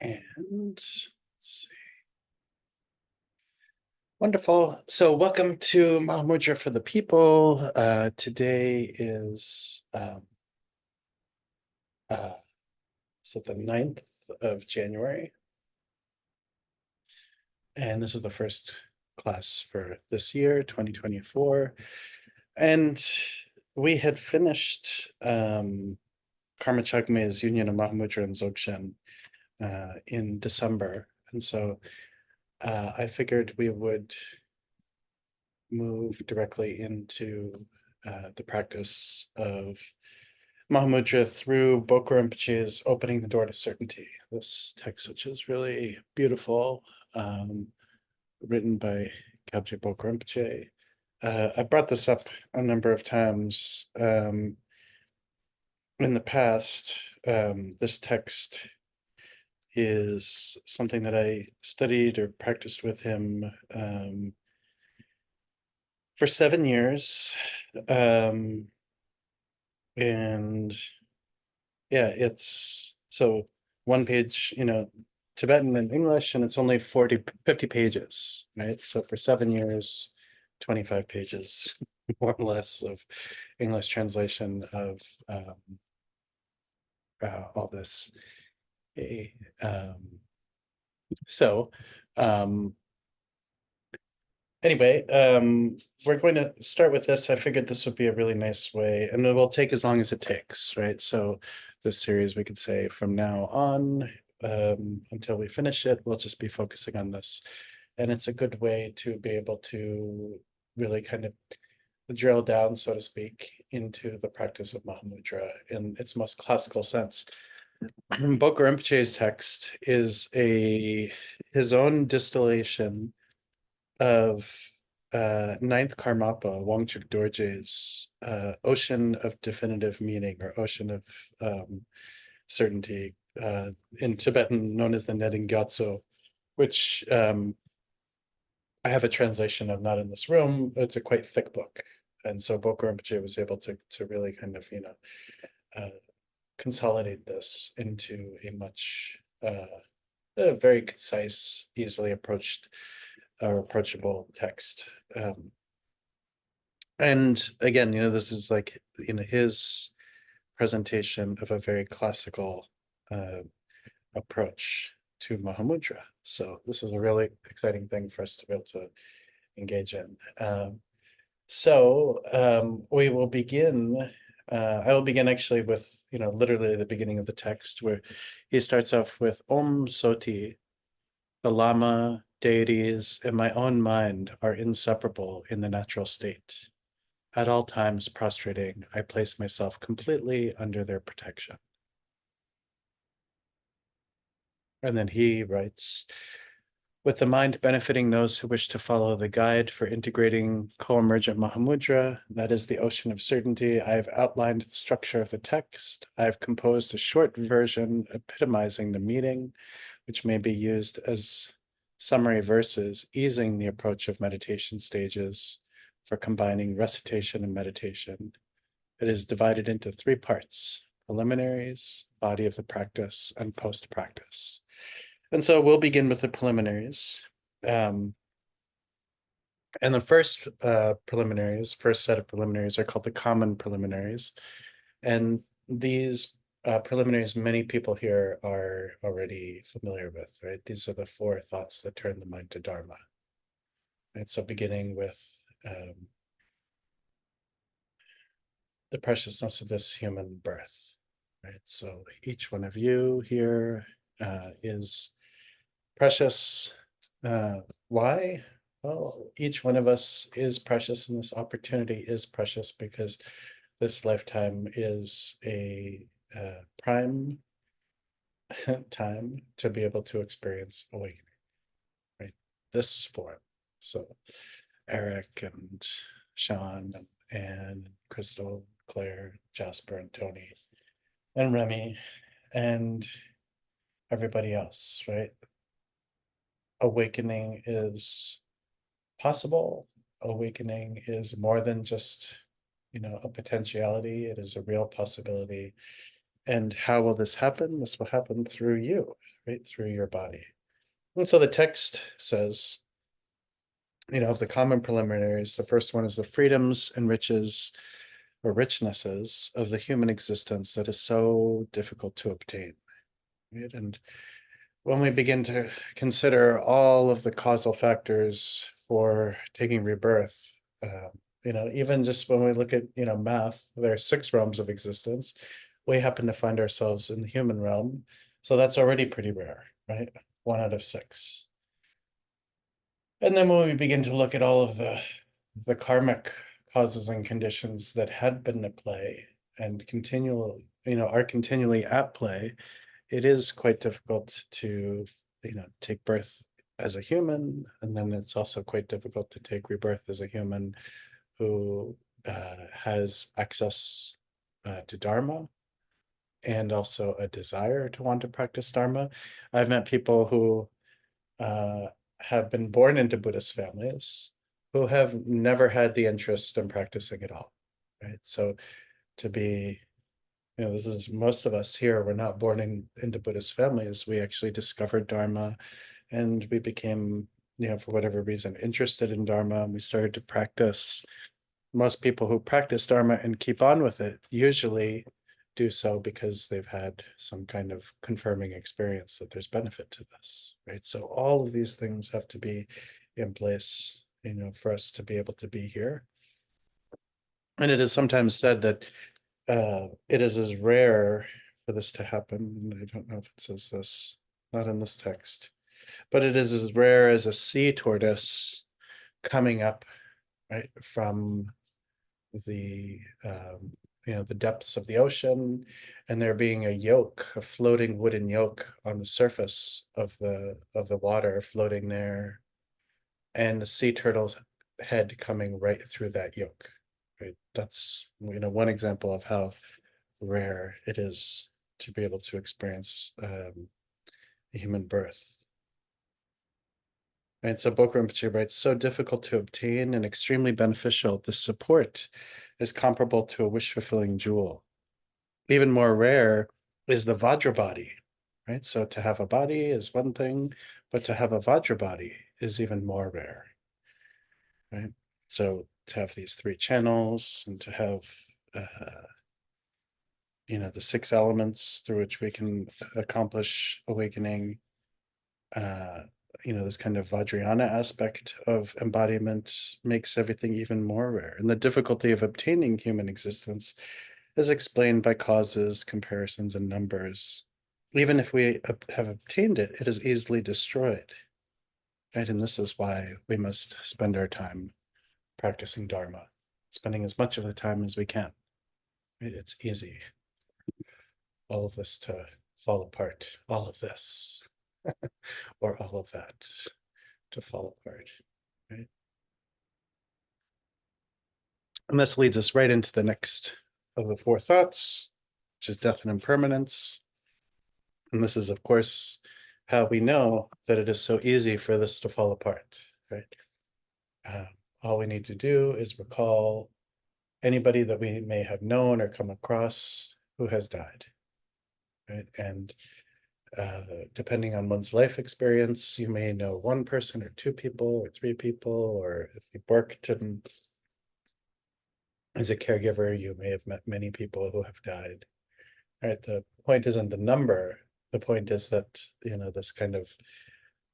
And let's see. Wonderful. So welcome to Mahamudra for the people. Today is so the 9th of January. And this is the first class for this year, 2024. And we had finished Karma Chagme's Union of Mahamudra and Dzogchen in December. And so I figured we would move directly into the practice of Mahamudra through Bokor Rinpoche's Opening the Door to Certainty. This text, which is really beautiful, written by Gyabje Bokor Rinpoche. I brought this up a number of times in the past. This text is something that I studied or practiced with him for 7 years. And yeah, it's so one page, Tibetan and English, and it's only 50 pages, right? So for 7 years, 25 pages, more or less, of English translation of all this. Anyway, we're going to start with this. I figured this would be a really nice way, and it will take as long as it takes, right? So this series, we could say from now on until we finish it, we'll just be focusing on this. And it's a good way to be able to really kind of drill down, so to speak, into the practice of Mahamudra in its most classical sense. Bokor Rinpoche's text is his own distillation of Ninth Karmapa, Wangchuk Dorje's Ocean of Definitive Meaning, or Ocean of Certainty, in Tibetan known as the Neding Gyatso, which I have a translation of, not in this room. It's a quite thick book. And so Bokor Rinpoche was able to really kind of, consolidate this into a much very concise, easily approachable text. And again, this is like, his presentation of a very classical approach to Mahamudra. So this is a really exciting thing for us to be able to engage in. We will begin. I will begin actually with, literally the beginning of the text, where he starts off with Om Soti, the Lama, deities, and my own mind are inseparable in the natural state. At all times prostrating, I place myself completely under their protection. And then he writes, with the mind benefiting those who wish to follow the guide for integrating co-emergent Mahamudra, that is the ocean of certainty, I have outlined the structure of the text. I have composed a short version epitomizing the meaning, which may be used as summary verses, easing the approach of meditation stages for combining recitation and meditation. It is divided into 3 parts: preliminaries, body of the practice, and post-practice. And so we'll begin with the preliminaries. And the first set of preliminaries are called the common preliminaries. And these preliminaries, many people here are already familiar with, right? These are the 4 thoughts that turn the mind to Dharma. And so beginning with the preciousness of this human birth, right? So each one of you here is precious. Why? Well, each one of us is precious, and this opportunity is precious because this lifetime is a prime time to be able to experience awakening, right? This form. So Eric and Sean and Anne and Crystal, Claire, Jasper and Tony and Remy and everybody else, right? Awakening is possible. Awakening is more than just, a potentiality. It is a real possibility. And how will this happen? This will happen through you, right through your body. And so the text says, of the common preliminaries, the first one is the freedoms and riches or richnesses of the human existence that is so difficult to obtain. Right? And when we begin to consider all of the causal factors for taking rebirth, even just when we look at, math, there are 6 realms of existence. We happen to find ourselves in the human realm. So that's already pretty rare, right? 1 out of 6. And then when we begin to look at all of the karmic causes and conditions that had been at play and continually, are continually at play, it is quite difficult to, take birth as a human. And then it's also quite difficult to take rebirth as a human who has access to Dharma and also a desire to want to practice Dharma. I've met people who have been born into Buddhist families who have never had the interest in practicing at all, right? So to be, this is most of us here, we're not born into Buddhist families. We actually discovered Dharma and we became, for whatever reason, interested in Dharma, and we started to practice. Most people who practice Dharma and keep on with it usually do so because they've had some kind of confirming experience that there's benefit to this, right? So all of these things have to be in place, for us to be able to be here. And it is sometimes said that it is as rare for this to happen. I don't know if it says this, not in this text, but it is as rare as a sea tortoise coming up, right, from the the depths of the ocean, and there being a yoke, a floating wooden yoke on the surface of the water floating there, and the sea turtle's head coming right through that yoke. Right, that's one example of how rare it is to be able to experience human birth. Right, so Bokra Rinpoche writes, so difficult to obtain and extremely beneficial, the support is comparable to a wish-fulfilling jewel. Even more rare is the Vajra body, right? So to have a body is one thing, but to have a Vajra body is even more rare, right? So to have these 3 channels and to have, the 6 elements through which we can accomplish awakening, this kind of Vajrayana aspect of embodiment makes everything even more rare. And the difficulty of obtaining human existence is explained by causes, comparisons, and numbers. Even if we have obtained it, it is easily destroyed. Right? And this is why we must spend our time practicing Dharma, spending as much of the time as we can. Right? It's easy. All of this to fall apart, all of this, or all of that to fall apart, right? And this leads us right into the next of the 4 thoughts, which is death and impermanence. And this is, of course, how we know that it is so easy for this to fall apart, right? All we need to do is recall anybody that we may have known or come across who has died, right? And depending on one's life experience, you may know 1 person or 2 people or 3 people, or if you worked as a caregiver, you may have met many people who have died. Right? The point isn't the number. The point is that, this kind of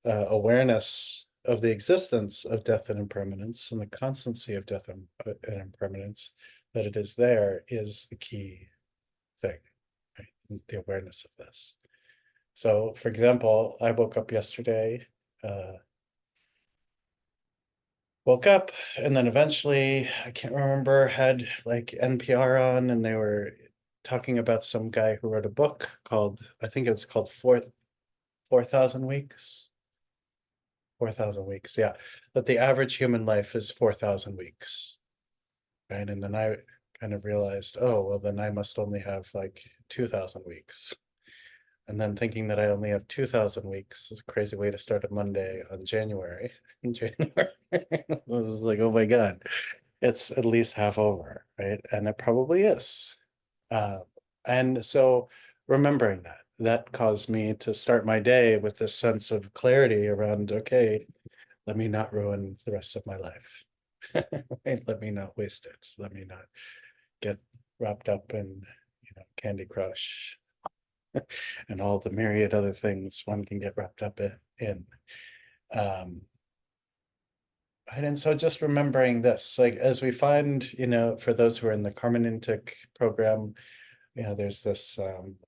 awareness of the existence of death and impermanence and the constancy of death and impermanence, that it is there, is the key thing, right? The awareness of this. So, for example, I woke up yesterday, and then eventually, I can't remember, had like NPR on, and they were talking about some guy who wrote a book called, I think it was called 4,000 Weeks. 4,000 weeks, yeah. That the average human life is 4,000 weeks, right? And then I kind of realized, oh, well, then I must only have like 2,000 weeks. And then thinking that I only have 2,000 weeks is a crazy way to start a Monday on January. In January, I was like, oh my God, it's at least half over, right? And it probably is. And so remembering that, that caused me to start my day with this sense of clarity around, okay, let me not ruin the rest of my life. Let me not waste it. Let me not get wrapped up in, Candy Crush and all the myriad other things one can get wrapped up in. And so just remembering this, like as we find, for those who are in the Karmanintic program, there's this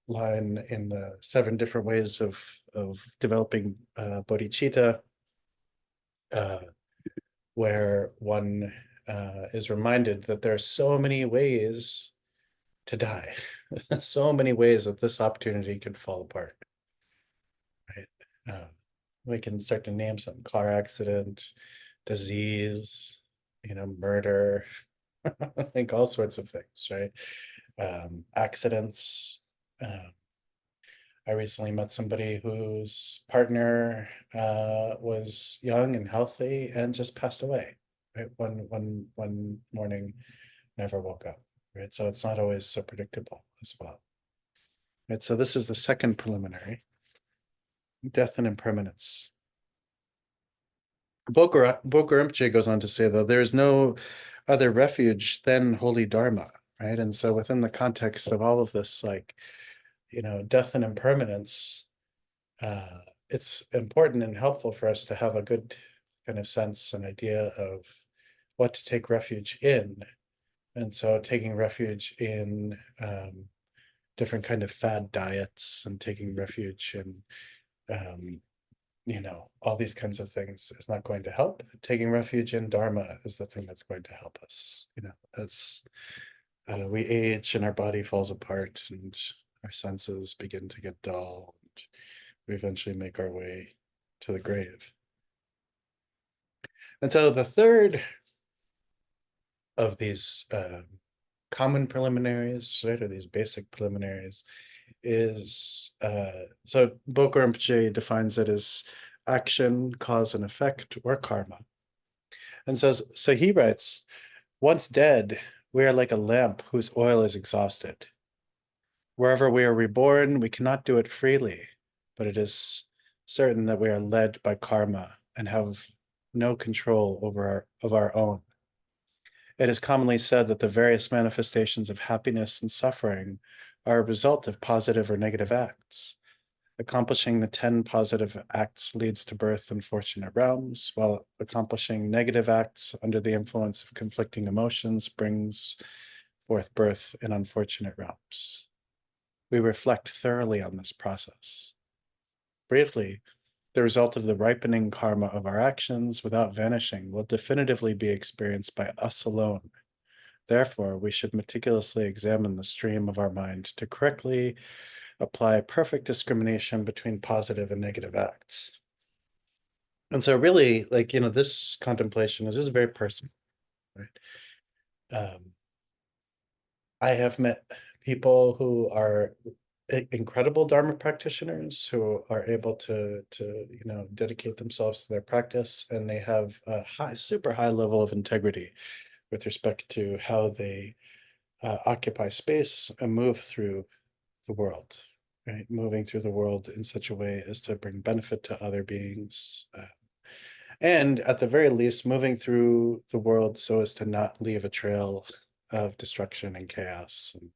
line in the 7 different ways of developing bodhicitta, where one is reminded that there are so many ways to die, so many ways that this opportunity could fall apart, right? We can start to name some: car accident, disease, murder, like all sorts of things, right? Accidents. I recently met somebody whose partner was young and healthy and just passed away, right? One morning, never woke up, right? So it's not always so predictable as well, right? So this is the second preliminary: death and impermanence. Bokar Rinpoche goes on to say, though, there is no other refuge than holy Dharma, right? And so within the context of all of this, like, death and impermanence, it's important and helpful for us to have a good kind of sense and idea of what to take refuge in. And so taking refuge in different kind of fad diets and taking refuge in all these kinds of things is not going to help. Taking refuge in Dharma is the thing that's going to help us, as we age and our body falls apart and our senses begin to get dull, and we eventually make our way to the grave. And so the third of these common preliminaries, right, or these basic preliminaries, is so Bokar Rinpoche defines it as action, cause and effect, or karma. And says, so he writes, once dead, we are like a lamp whose oil is exhausted. Wherever we are reborn, we cannot do it freely, but it is certain that we are led by karma and have no control of our own. It is commonly said that the various manifestations of happiness and suffering are a result of positive or negative acts. Accomplishing the 10 positive acts leads to birth in fortunate realms, while accomplishing negative acts under the influence of conflicting emotions brings forth birth in unfortunate realms. We reflect thoroughly on this process. Briefly, the result of the ripening karma of our actions without vanishing will definitively be experienced by us alone. Therefore, we should meticulously examine the stream of our mind to correctly apply perfect discrimination between positive and negative acts. And so really, like, this contemplation is just very personal, right? I have met people who are incredible Dharma practitioners who are able to dedicate themselves to their practice, and they have a super high level of integrity with respect to how they occupy space and move through the world, right? Moving through the world in such a way as to bring benefit to other beings. And at the very least, moving through the world so as to not leave a trail of destruction and chaos and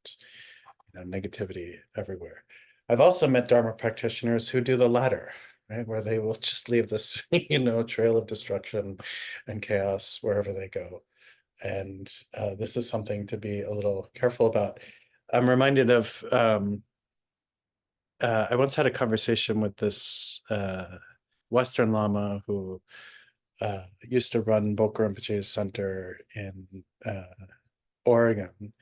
negativity everywhere. I've also met Dharma practitioners who do the latter, right? Where they will just leave this, trail of destruction and chaos wherever they go. And this is something to be a little careful about. I'm reminded of, I once had a conversation with this Western Lama who used to run Bokar Rinpoche's center in Oregon.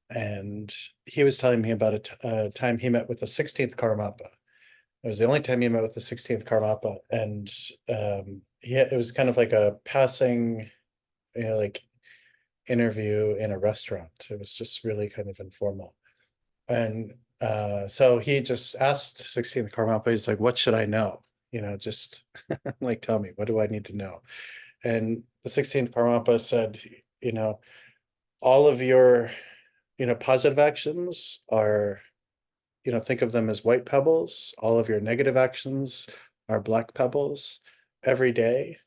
And he was telling me about a time he met with the 16th Karmapa. It was the only time he met with the 16th Karmapa. And it was kind of like a passing, like interview in a restaurant. It was just really kind of informal. And so he just asked 16th Karmapa, he's like, what should I know? Just like, tell me, what do I need to know? And the 16th Karmapa said, all of your, positive actions are think of them as white pebbles. All of your negative actions are black pebbles. Every day,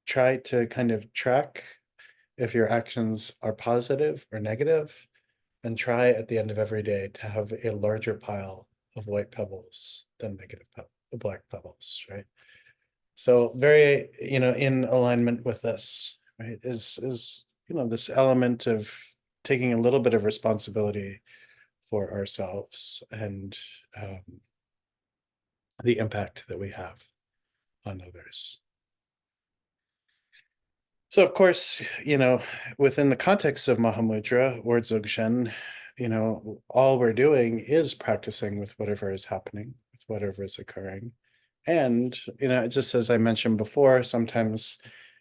try to kind of track if your actions are positive or negative, and try at the end of every day to have a larger pile of white pebbles than negative black pebbles, right? So very, in alignment with this, right, is this element of taking a little bit of responsibility for ourselves and the impact that we have on others. So of course, within the context of Mahamudra or Dzogchen, all we're doing is practicing with whatever is happening, with whatever is occurring. And, just as I mentioned before, sometimes,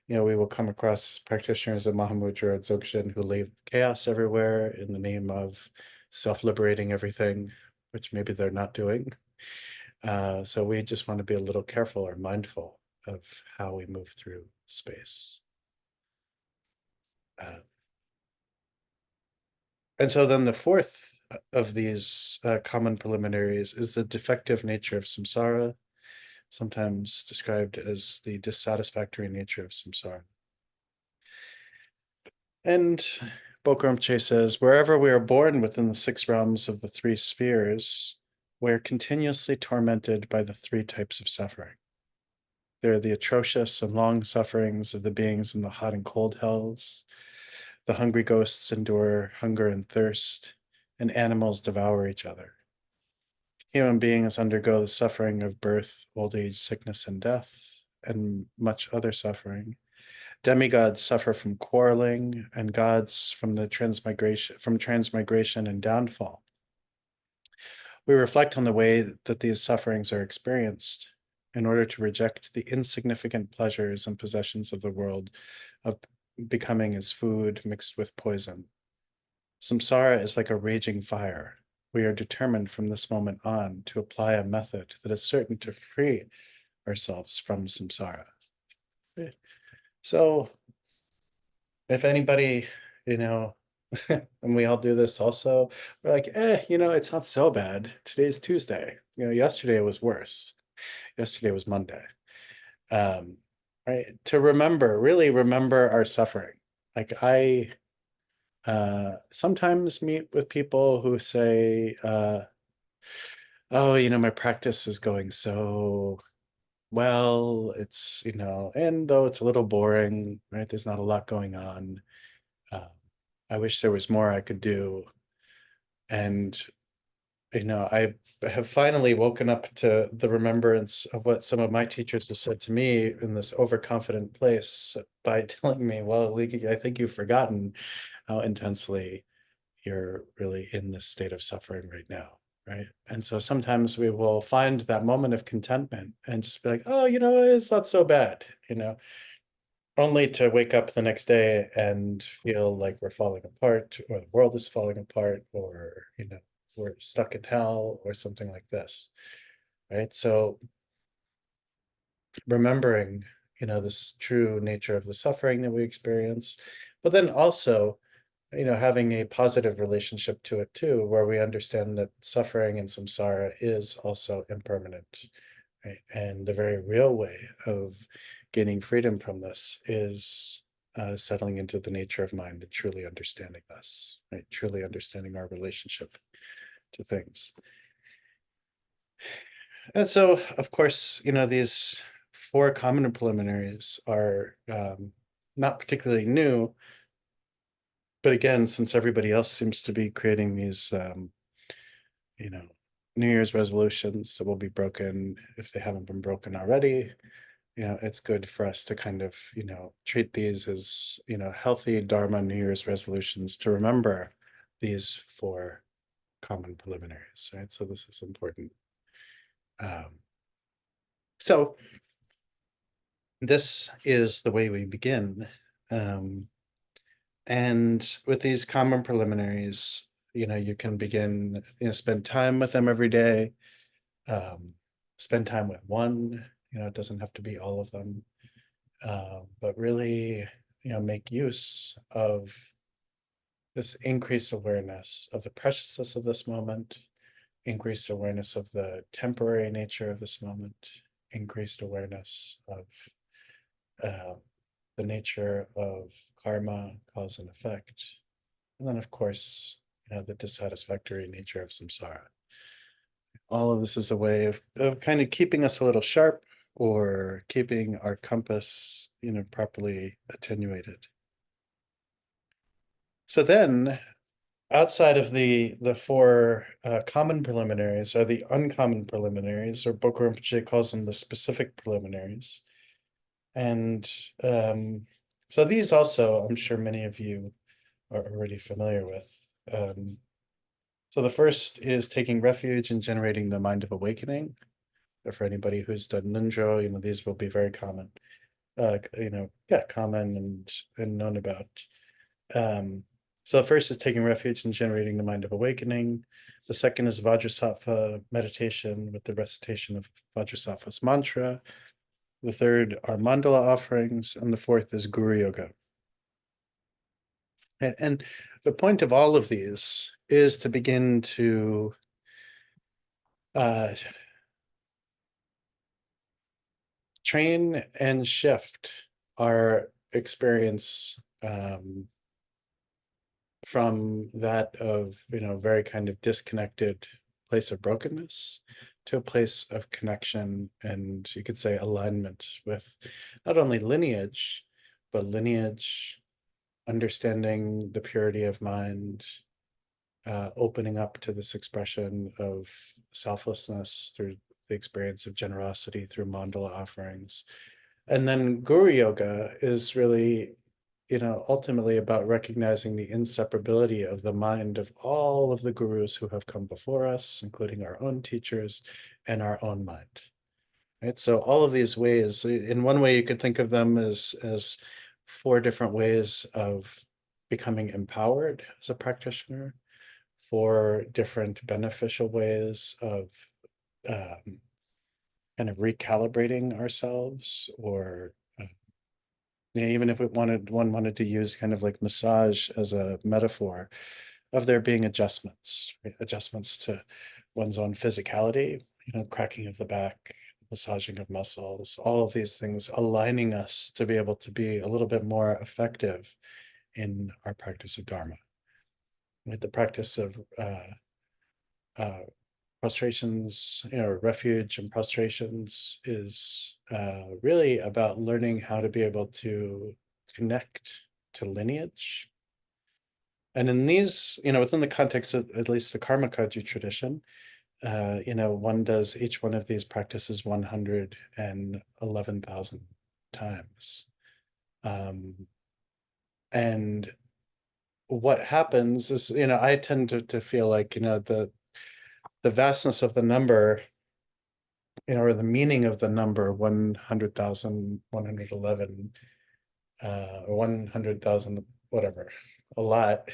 we will come across practitioners of Mahamudra or Dzogchen who leave chaos everywhere in the name of self-liberating everything, which maybe they're not doing. So we just want to be a little careful or mindful of how we move through space. And so then the fourth of these common preliminaries is the defective nature of samsara, sometimes described as the dissatisfactory nature of samsara. And Bokram Che says, wherever we are born within the 6 realms of the 3 spheres, we are continuously tormented by the 3 types of suffering. There are the atrocious and long sufferings of the beings in the hot and cold hells. The hungry ghosts endure hunger and thirst, and animals devour each other. Human beings undergo the suffering of birth, old age, sickness, and death, and much other suffering. Demigods suffer from quarreling, and gods from transmigration and downfall. We reflect on the way that these sufferings are experienced in order to reject the insignificant pleasures and possessions of the world of becoming as food mixed with poison. Samsara is like a raging fire. We are determined from this moment on to apply a method that is certain to free ourselves from samsara. So if anybody, and we all do this also, we're like, it's not so bad. Today's Tuesday. Yesterday was worse. Yesterday was Monday. Right? To really remember our suffering. Like I sometimes meet with people who say, oh, my practice is going so well. It's, and though it's a little boring, right? There's not a lot going on. I wish there was more I could do. And, I have finally woken up to the remembrance of what some of my teachers have said to me in this overconfident place by telling me, well, I think you've forgotten how intensely you're really in this state of suffering right now, right? And so sometimes we will find that moment of contentment and just be like, oh, it's not so bad, only to wake up the next day and feel like we're falling apart or the world is falling apart or, we're stuck in hell or something like this, right? So remembering, this true nature of the suffering that we experience, but then also having a positive relationship to it too, where we understand that suffering and samsara is also impermanent, right? And the very real way of gaining freedom from this is settling into the nature of mind and truly understanding this, right? Truly understanding our relationship to things. And so, of course, these 4 common preliminaries are not particularly new. But again, since everybody else seems to be creating these, New Year's resolutions that will be broken if they haven't been broken already, it's good for us to kind of, treat these as, healthy Dharma New Year's resolutions to remember these 4 common preliminaries, right? So this is important. So this is the way we begin. And with these common preliminaries, you can begin, spend time with them every day. Spend time with one, it doesn't have to be all of them. But really, make use of this increased awareness of the preciousness of this moment increased awareness of the temporary nature of this moment, increased awareness of the nature of karma, cause and effect, and then of course, the dissatisfactory nature of samsara. All of this is a way of kind of keeping us a little sharp, or keeping our compass, properly attenuated. So then, outside of the four common preliminaries, are the uncommon preliminaries, or Bokor Rinpoche calls them the specific preliminaries. And so these also, I'm sure many of you are already familiar with. So the first is taking refuge in generating the mind of awakening. For anybody who's done Nundro, these will be very common. Common and known about. So the first is taking refuge in generating the mind of awakening. The second is Vajrasattva meditation with the recitation of Vajrasattva's mantra. The third are mandala offerings, and the fourth is Guru Yoga. And the point of all of these is to begin to train and shift our experience from that of, very kind of disconnected place of brokenness to a place of connection, and you could say alignment with not only lineage, but lineage, understanding the purity of mind, opening up to this expression of selflessness through the experience of generosity through mandala offerings. And then Guru Yoga is really, ultimately about recognizing the inseparability of the mind of all of the gurus who have come before us, including our own teachers and our own mind. Right? So all of these ways, in one way, you could think of them as four different ways of becoming empowered as a practitioner, four different beneficial ways of kind of recalibrating ourselves, or even if one wanted to use kind of like massage as a metaphor, of there being adjustments, right? Adjustments to one's own physicality, cracking of the back, massaging of muscles, all of these things aligning us to be able to be a little bit more effective in our practice of Dharma. Right? The practice of prostrations, refuge and prostrations is really about learning how to be able to connect to lineage. And in these, within the context of at least the Karma Kagyu tradition, one does each one of these practices 111,000 times. And what happens is, I tend to feel like, the vastness of the number, or the meaning of the number 100,111, or 100,000, whatever, a lot,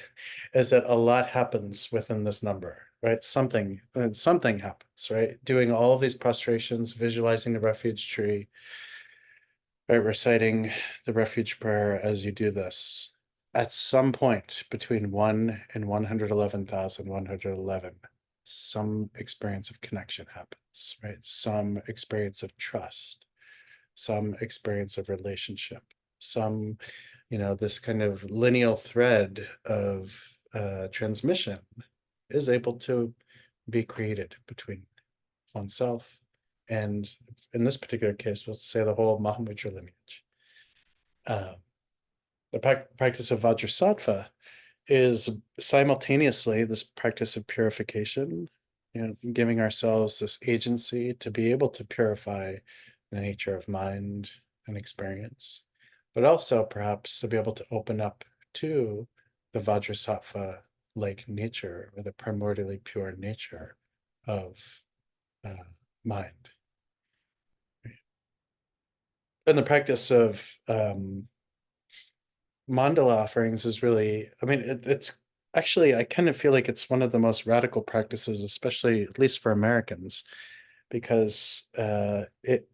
is that a lot happens within this number, right? Something happens, right? Doing all of these prostrations, visualizing the refuge tree, right? Reciting the refuge prayer as you do this. At some point between 1 and 111,111, some experience of connection happens, right? Some experience of trust, some experience of relationship, some, this kind of lineal thread of transmission is able to be created between oneself and, in this particular case, we'll say the whole Mahamudra lineage. The practice of Vajrasattva is simultaneously this practice of purification, giving ourselves this agency to be able to purify the nature of mind and experience, but also perhaps to be able to open up to the Vajrasattva-like nature, or the primordially pure nature of mind. And the practice of mandala offerings is really, it's actually, I kind of feel like it's one of the most radical practices, especially at least for Americans, because it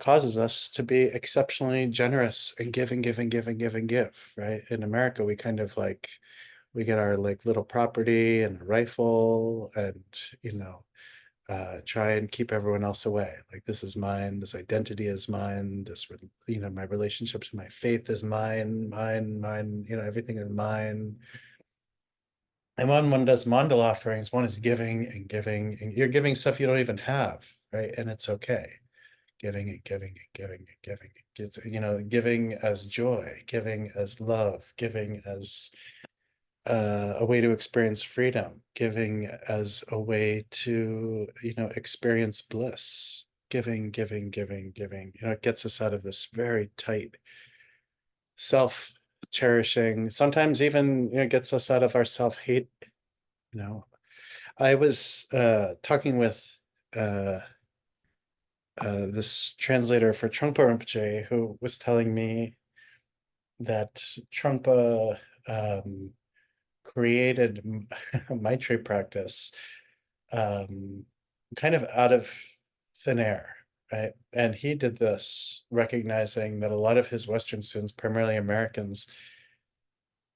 causes us to be exceptionally generous and give and give and give and give and give, right? In America, we kind of like, We get our like little property and a rifle and, you know, try and keep everyone else away. Like, this is mine, this identity is mine, this, you know, my relationships, my faith is mine, you know, everything is mine. And when one does mandala offerings, one is giving and giving, and you're giving stuff you don't even have, right? And it's okay. Giving and giving and giving and giving, you know, giving as joy, giving as love, giving as a way to experience freedom, giving as a way to, you know, experience bliss, giving. You know, it gets us out of this very tight self-cherishing, sometimes even, you know, gets us out of our self-hate. You know, I was talking with this translator for Trungpa Rinpoche, who was telling me that Trungpa created Maitri practice kind of out of thin air, right? And he did this recognizing that a lot of his Western students, primarily Americans,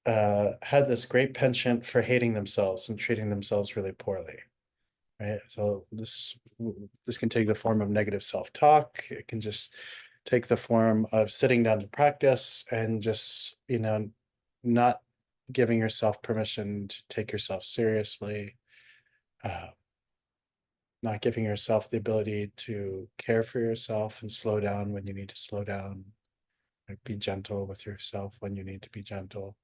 had this great penchant for hating themselves and treating themselves really poorly, right? So this can take the form of negative self-talk. It can just take the form of sitting down to practice and just, you know, not giving yourself permission to take yourself seriously, not giving yourself the ability to care for yourself and slow down when you need to slow down, like be gentle with yourself when you need to be gentle.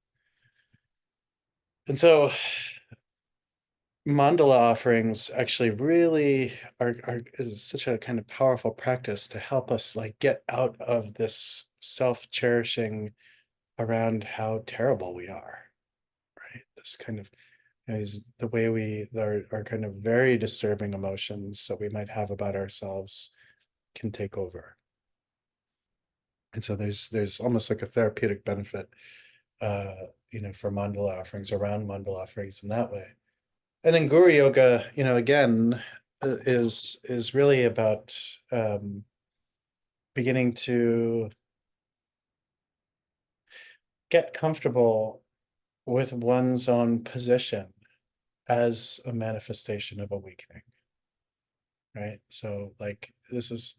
And so mandala offerings actually really is such a kind of powerful practice to help us like get out of this self-cherishing around how terrible we are, right? This kind of is the way we are kind of very disturbing emotions that we might have about ourselves can take over. And so there's almost like a therapeutic benefit, you know, for mandala offerings, around mandala offerings in that way. And then Guru Yoga, you know, again, is really about beginning to get comfortable with one's own position as a manifestation of awakening, right? So like it's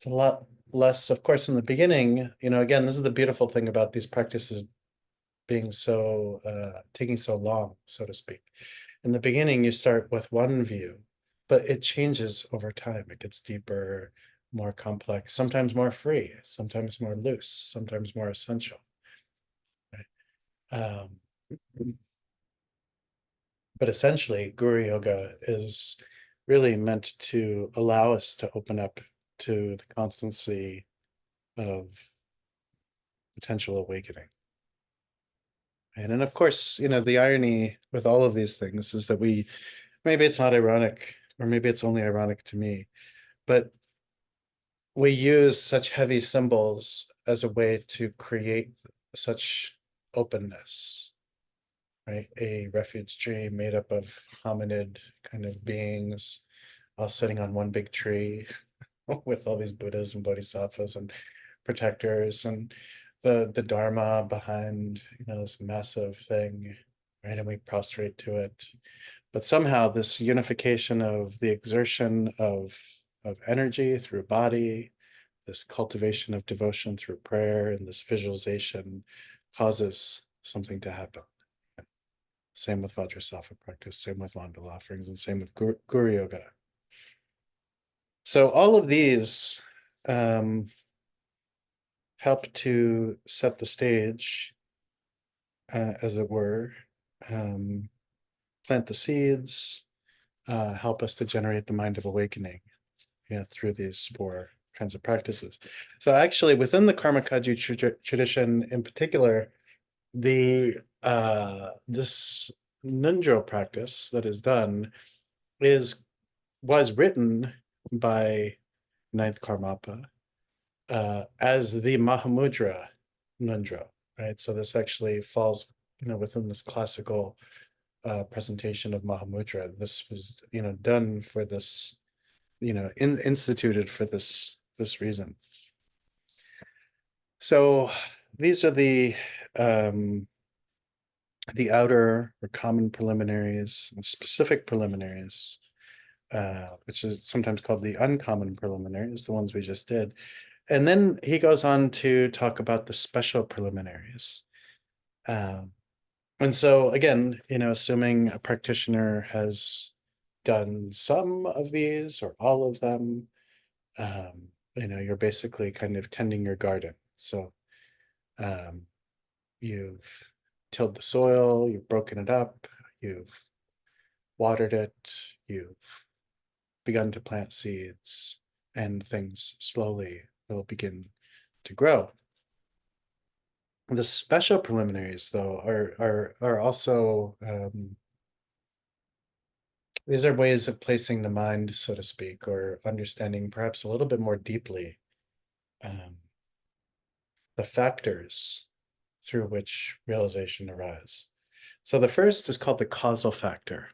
a lot less, of course, in the beginning, you know, again, this is the beautiful thing about these practices being so, taking so long, so to speak. In the beginning, you start with one view, but it changes over time. It gets deeper, more complex, sometimes more free, sometimes more loose, sometimes more essential. Right? But essentially, Guru Yoga is really meant to allow us to open up to the constancy of potential awakening. And then, of course, you know, the irony with all of these things is that maybe it's not ironic, or maybe it's only ironic to me, but we use such heavy symbols as a way to create such openness, right? A refuge tree made up of hominid kind of beings, all sitting on one big tree with all these Buddhas and Bodhisattvas and protectors, and the Dharma behind, you know, this massive thing, right? And we prostrate to it. But somehow this unification of the exertion of energy through body, this cultivation of devotion through prayer, and this visualization causes something to happen. Same with Vajrasattva practice, same with mandala offerings, and same with Guru Yoga. So all of these help to set the stage, as it were, plant the seeds, help us to generate the mind of awakening, you know, through these four kinds of practices. So actually, within the Karma Kagyu tradition in particular, the this Nundro practice that is done was written by Ninth Karmapa as the Mahamudra Nundro, right? So this actually falls, you know, within this classical presentation of Mahamudra. This was, you know, done for this, you know, instituted for this reason. So these are the the outer or common preliminaries, and specific preliminaries, which is sometimes called the uncommon preliminaries, the ones we just did. And then he goes on to talk about the special preliminaries. And so again, assuming a practitioner has done some of these or all of them, you're basically kind of tending your garden. So um, you've tilled the soil, you've broken it up, you've watered it, you've begun to plant seeds, and things slowly will begin to grow. The special preliminaries, though, are also these are ways of placing the mind, so to speak, or understanding perhaps a little bit more deeply the factors through which realization arises. So the first is called the causal factor.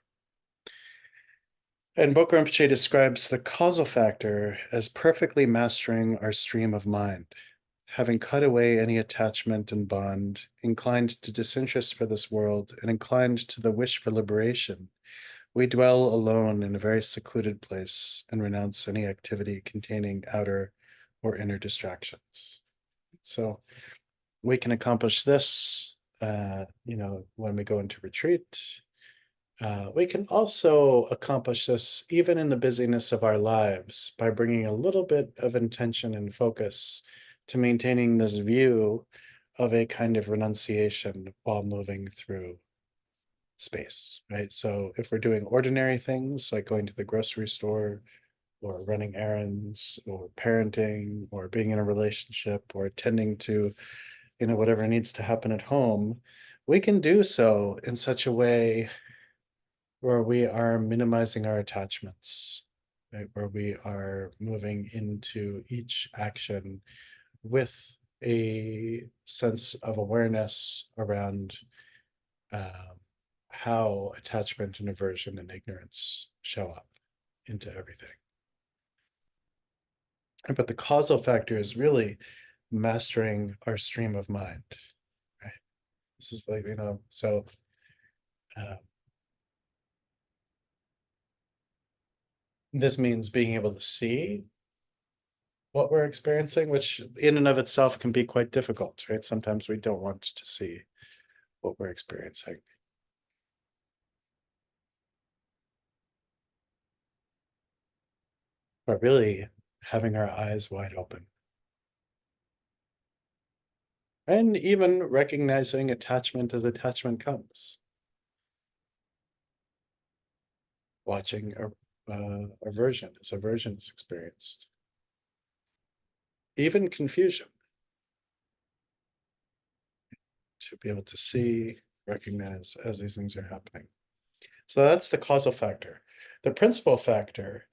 And Bokar Rinpoche describes the causal factor as perfectly mastering our stream of mind, having cut away any attachment and bond, inclined to disinterest for this world, and inclined to the wish for liberation. We dwell alone in a very secluded place and renounce any activity containing outer or inner distractions. So we can accomplish this, when we go into retreat. We can also accomplish this even in the busyness of our lives by bringing a little bit of intention and focus to maintaining this view of a kind of renunciation while moving through space, right? So if we're doing ordinary things like going to the grocery store or running errands or parenting or being in a relationship or attending to, whatever needs to happen at home, we can do so in such a way where we are minimizing our attachments, right? Where we are moving into each action with a sense of awareness around how attachment and aversion and ignorance show up into everything. But the causal factor is really mastering our stream of mind, right? This is like, so this means being able to see what we're experiencing, which in and of itself can be quite difficult, right? Sometimes we don't want to see what we're experiencing. But really having our eyes wide open. And even recognizing attachment as attachment comes. Watching aversion as aversion is experienced. Even confusion. To be able to see, recognize as these things are happening. So that's the causal factor. The principal factor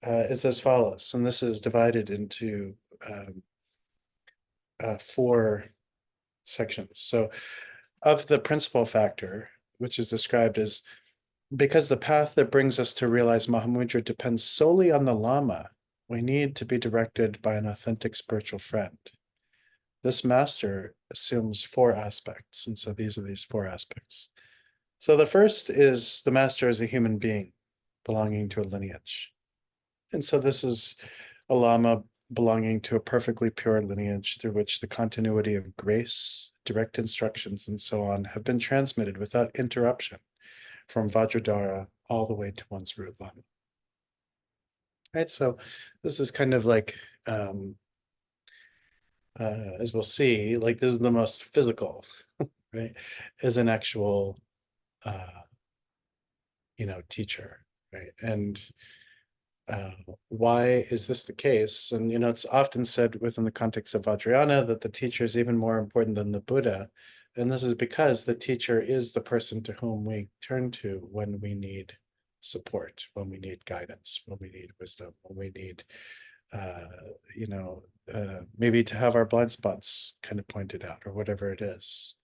is as follows, and this is divided into 4 sections. So of the principal factor, which is described as, because the path that brings us to realize Mahamudra depends solely on the Lama, we need to be directed by an authentic spiritual friend. This master assumes 4 aspects, and so these are these 4 aspects. So the first is the master as a human being belonging to a lineage. And so this is a Lama belonging to a perfectly pure lineage through which the continuity of grace, direct instructions, and so on have been transmitted without interruption from Vajrayana all the way to one's root Lama. Right, so this is kind of like, as we'll see, like this is the most physical, right, as an actual, teacher, right? And why is this the case? And, it's often said within the context of Vajrayana that the teacher is even more important than the Buddha. And this is because the teacher is the person to whom we turn to when we need support, when we need guidance, when we need wisdom, when we need, maybe to have our blind spots kind of pointed out or whatever it is.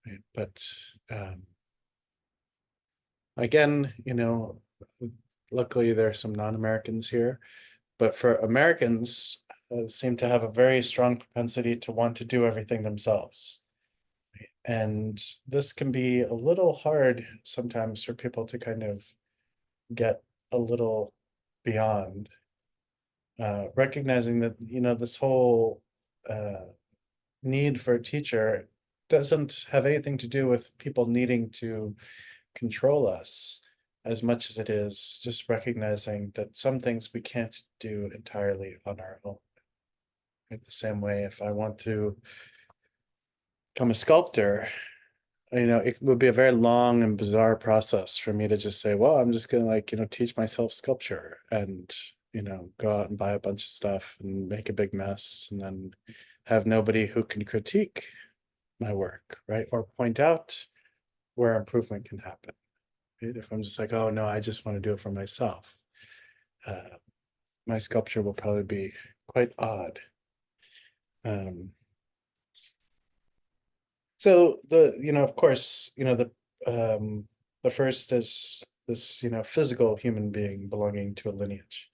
Right? But again, luckily there are some non-Americans here, but for Americans, seem to have a very strong propensity to want to do everything themselves. And this can be a little hard sometimes for people to kind of get a little beyond, recognizing that, this whole need for a teacher doesn't have anything to do with people needing to control us as much as it is just recognizing that some things we can't do entirely on our own. Right? The same way, if I want to become a sculptor, it would be a very long and bizarre process for me to just say, well, I'm just gonna teach myself sculpture and, go out and buy a bunch of stuff and make a big mess and then have nobody who can critique my work, right? Or point out where improvement can happen. Right? If I'm just like, oh no, I just want to do it for myself, my sculpture will probably be quite odd. So of course, the first is this, physical human being belonging to a lineage.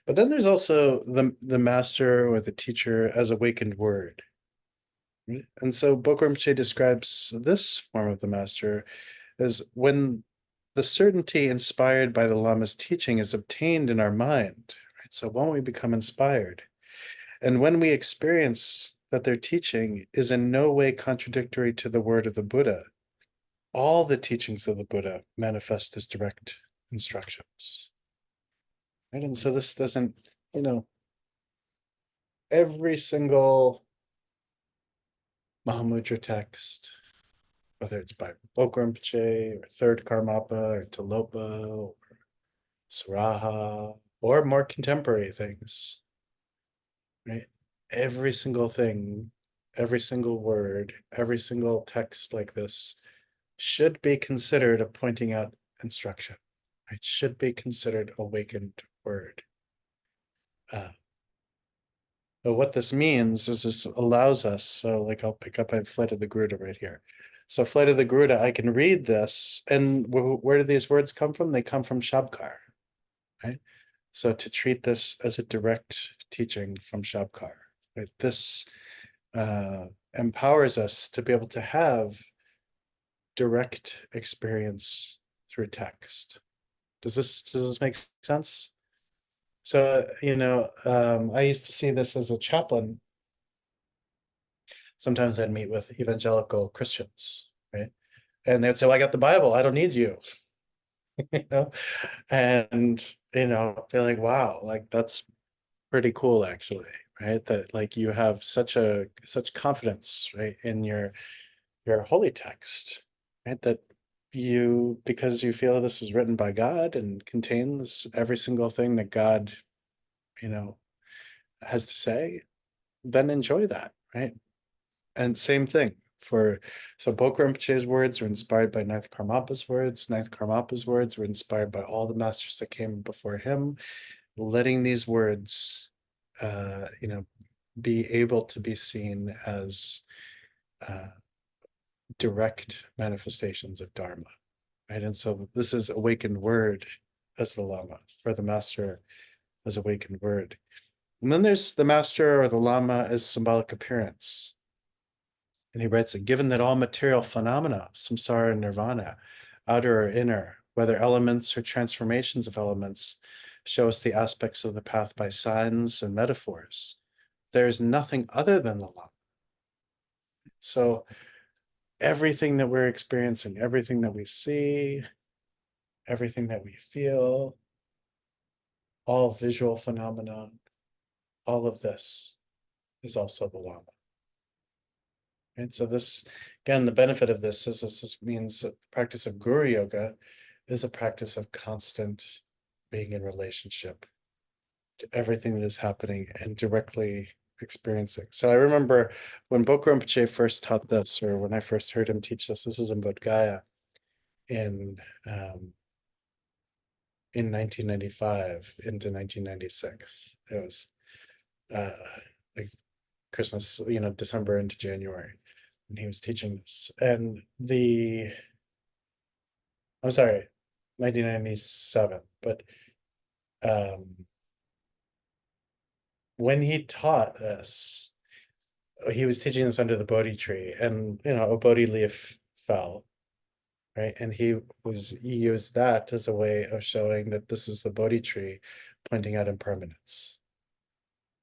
But then there's also the master or the teacher as awakened word. Right? And so Bokram Rinpoche describes this form of the master as when the certainty inspired by the Lama's teaching is obtained in our mind. Right? So when we become inspired, and when we experience that their teaching is in no way contradictory to the word of the Buddha, all the teachings of the Buddha manifest as direct instructions. Right? And so this doesn't, every single Mahamudra text, whether it's by Bokram Rinpoche or Third Karmapa or Talopa or Saraha or more contemporary things, right? Every single thing, every single word, every single text like this should be considered a pointing out instruction. It should be considered awakened word. But what this means is this allows us, so like I'll pick up Flight of the Garuda right here. So Flight of the Garuda, I can read this, and where do these words come from? They come from Shabkar, right? So to treat this as a direct teaching from Shabkar, right? This empowers us to be able to have direct experience through text. Does this make sense? So, I used to see this as a chaplain. Sometimes I'd meet with evangelical Christians, right? And they'd say, well, I got the Bible, I don't need you. you know? And, feel like, wow, like that's pretty cool actually, right? That like you have such confidence, right, in your holy text, right? That because you feel this was written by God and contains every single thing that God, you know, has to say, then enjoy that, right? And same thing so Bokram Rinpoche's words are inspired by Ninth Karmapa's words. Ninth Karmapa's words were inspired by all the masters that came before him, letting these words, be able to be seen as direct manifestations of Dharma, right? And so this is awakened word as the Lama, or the master as awakened word. And then there's the master or the Lama as symbolic appearance. And he writes that given that all material phenomena, samsara and nirvana, outer or inner, whether elements or transformations of elements, show us the aspects of the path by signs and metaphors, there is nothing other than the Lama. So everything that we're experiencing, everything that we see, everything that we feel, all visual phenomena, all of this is also the Lama. And so this, again, the benefit of this is this means that the practice of Guru Yoga is a practice of constant being in relationship to everything that is happening and directly experiencing. So I remember when Bokram Rinpoche first taught this, or when I first heard him teach this is in Bodh Gaya in 1995 into 1996. It was like Christmas, December into January, when he was teaching this. And I'm sorry, 1997, but when he taught this, he was teaching us under the Bodhi tree, and a Bodhi leaf fell, right? And he used that as a way of showing that this is the Bodhi tree pointing out impermanence,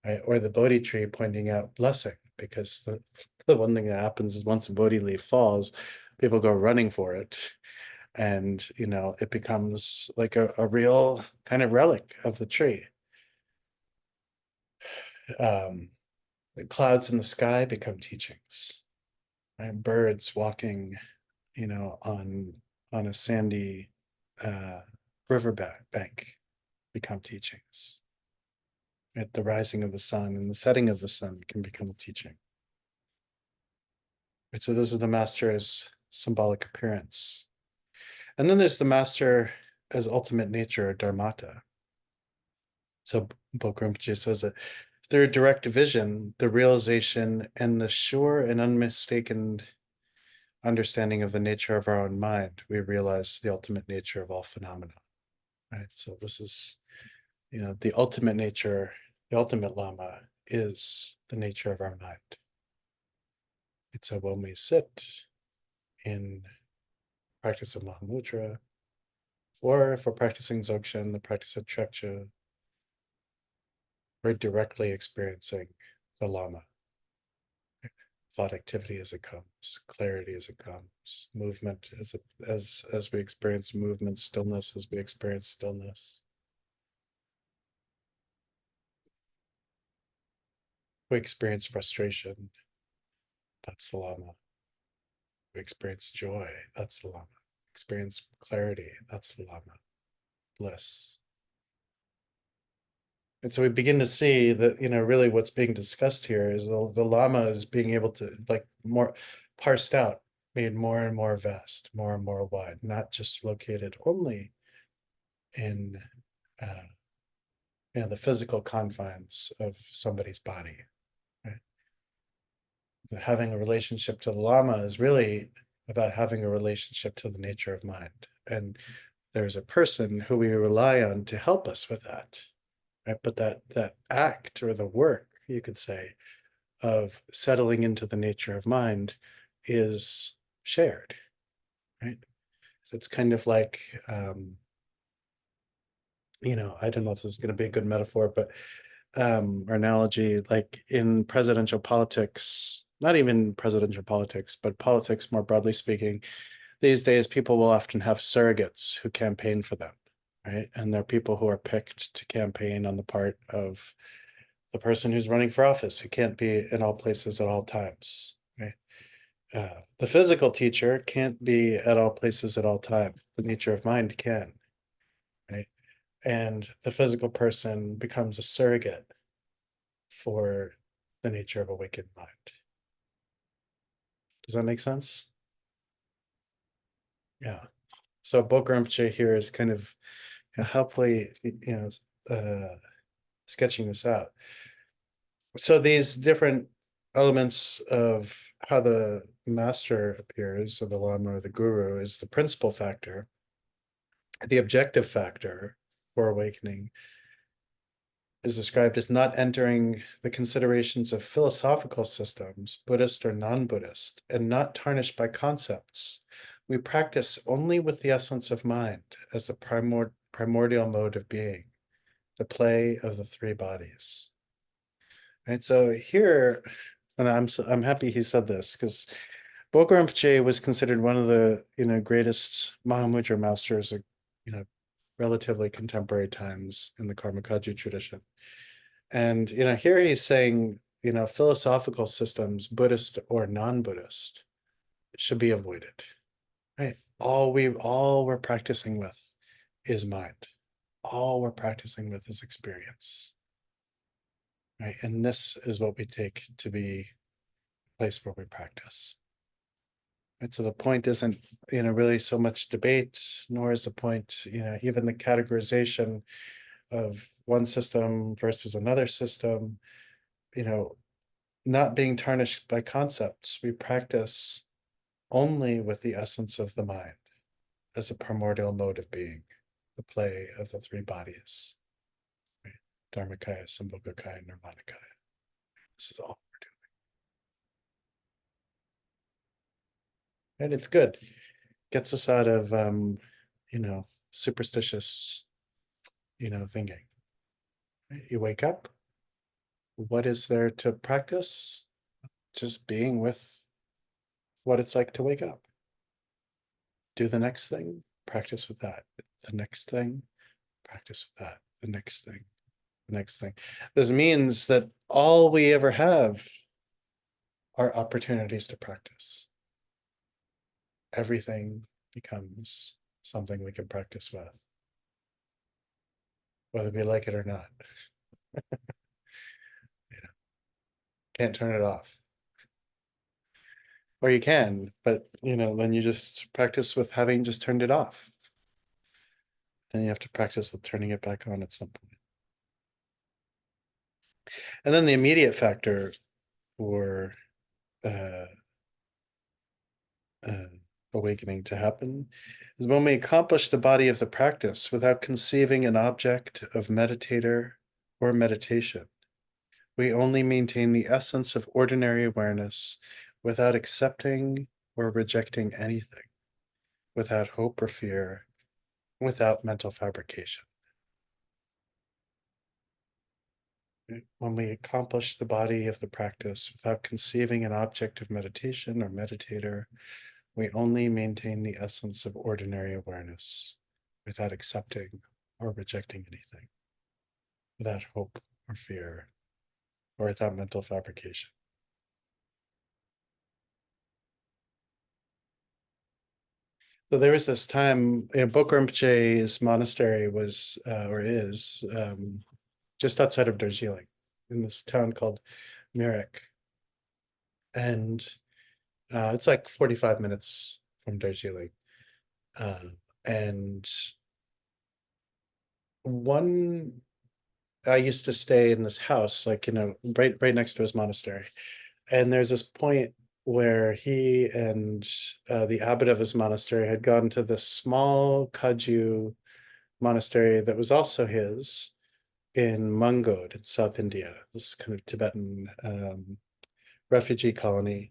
right? Or the Bodhi tree pointing out blessing, because the one thing that happens is once a Bodhi leaf falls, people go running for it. And, it becomes like a real kind of relic of the tree. The clouds in the sky become teachings, right? Birds walking, on a sandy river bank become teachings. At the rising of the sun and the setting of the sun can become a teaching. Right, so this is the master as symbolic appearance. And then there's the master as ultimate nature, or dharmata. So Bokram says that through direct vision, the realization and the sure and unmistaken understanding of the nature of our own mind, we realize the ultimate nature of all phenomena. Right. So this is, the ultimate nature, the ultimate Lama is the nature of our mind. It's so when we sit in practice of Mahamudra, or if we're practicing Dzogchen, the practice of Trekchö, we're directly experiencing the Lama. Thought activity as it comes, clarity as it comes, movement as we experience movement, stillness as we experience stillness. We experience frustration, that's the Lama. We experience joy, that's the Lama. Experience clarity, that's the Lama. Bliss. And so we begin to see that, really what's being discussed here is the Lama is being able to, like, more parsed out, made more and more vast, more and more wide, not just located only in the physical confines of somebody's body. Right? Having a relationship to the Lama is really about having a relationship to the nature of mind. And there's a person who we rely on to help us with that. Right? But that act, or the work, you could say, of settling into the nature of mind is shared. Right? It's kind of like, I don't know if this is going to be a good metaphor, but or analogy, like in presidential politics, not even presidential politics, but politics more broadly speaking, these days people will often have surrogates who campaign for them, right? And they're people who are picked to campaign on the part of the person who's running for office, who can't be in all places at all times, right? The physical teacher can't be at all places at all times. The nature of mind can, right? And the physical person becomes a surrogate for the nature of awakened mind. Does that make sense? Yeah. So Book Rinpoche here is kind of helpfully, sketching this out. So these different elements of how the master appears, or the Lama or the Guru, is the principal factor. The objective factor for awakening is described as not entering the considerations of philosophical systems, Buddhist or non-Buddhist, and not tarnished by concepts. We practice only with the essence of mind as the primordial mode of being, the play of the three bodies. Right. So here, and I'm happy he said this, because Boka Rinpoche was considered one of the greatest Mahamudra masters of relatively contemporary times in the Karma Kagyu tradition. And here he's saying philosophical systems, Buddhist or non-Buddhist, should be avoided. Right. All we're practicing with is mind. All we're practicing with is experience. Right. And this is what we take to be a place where we practice. And so the point isn't, really so much debate, nor is the point, even the categorization of one system versus another system, not being tarnished by concepts. We practice only with the essence of the mind as a primordial mode of being, the play of the three bodies, right? Dharmakaya, Sambhogakaya, Nirmanakaya. This is all we're doing. And it's good. Gets us out of superstitious, thinking. You wake up, what is there to practice? Just being with what it's like to wake up. Do the next thing, practice with that. The next thing, practice with that. The next thing, the next thing. This means that all we ever have are opportunities to practice. Everything becomes something we can practice with, whether we like it or not. Can't turn it off. Or you can, but then you just practice with having just turned it off. Then you have to practice with turning it back on at some point. And then the immediate factor for uh, uh, awakening to happen is when we accomplish the body of the practice without conceiving an object of meditator or meditation. We only maintain the essence of ordinary awareness without accepting or rejecting anything, without hope or fear, without mental fabrication. When we accomplish the body of the practice without conceiving an object of meditation or meditator, we only maintain the essence of ordinary awareness without accepting or rejecting anything, without hope or fear, or without mental fabrication. So there was this time, Bokor Rinpoche's monastery was, or is, just outside of Darjeeling, in this town called Mirik. And it's like 45 minutes from Darjeeling. And I used to stay in this house, like, right next to his monastery. And there's this point where he and the abbot of his monastery had gone to this small Kagyu monastery that was also his in Mangod in South India, this kind of Tibetan refugee colony,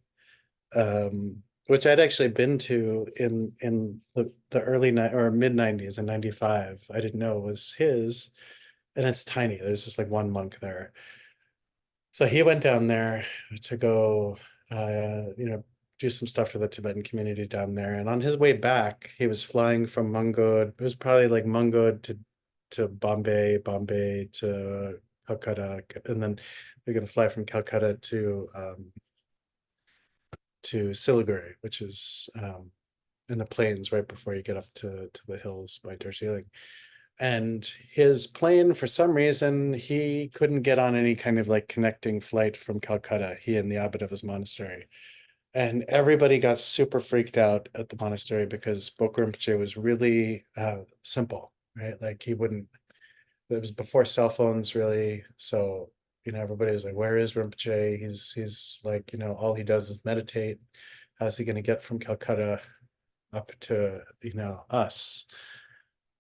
which I'd actually been to in the early or mid 90s in 95. I didn't know it was his, and it's tiny. There's just like one monk there. So he went down there to go, do some stuff for the Tibetan community down there. And on his way back, he was flying from Mangod. It was probably like Mangod to Bombay, Bombay to Calcutta, and then they're going to fly from Calcutta to Siliguri, which is in the plains right before you get up to the hills by Darjeeling. And his plane, for some reason, he couldn't get on any kind of like connecting flight from Calcutta, he and the abbot of his monastery. And everybody got super freaked out at the monastery because Bokor Rinpoche was really simple, right? Like he wouldn't, it was before cell phones really. So, everybody was like, where is Rinpoche? He's like, all he does is meditate. How's he going to get from Calcutta up to, us?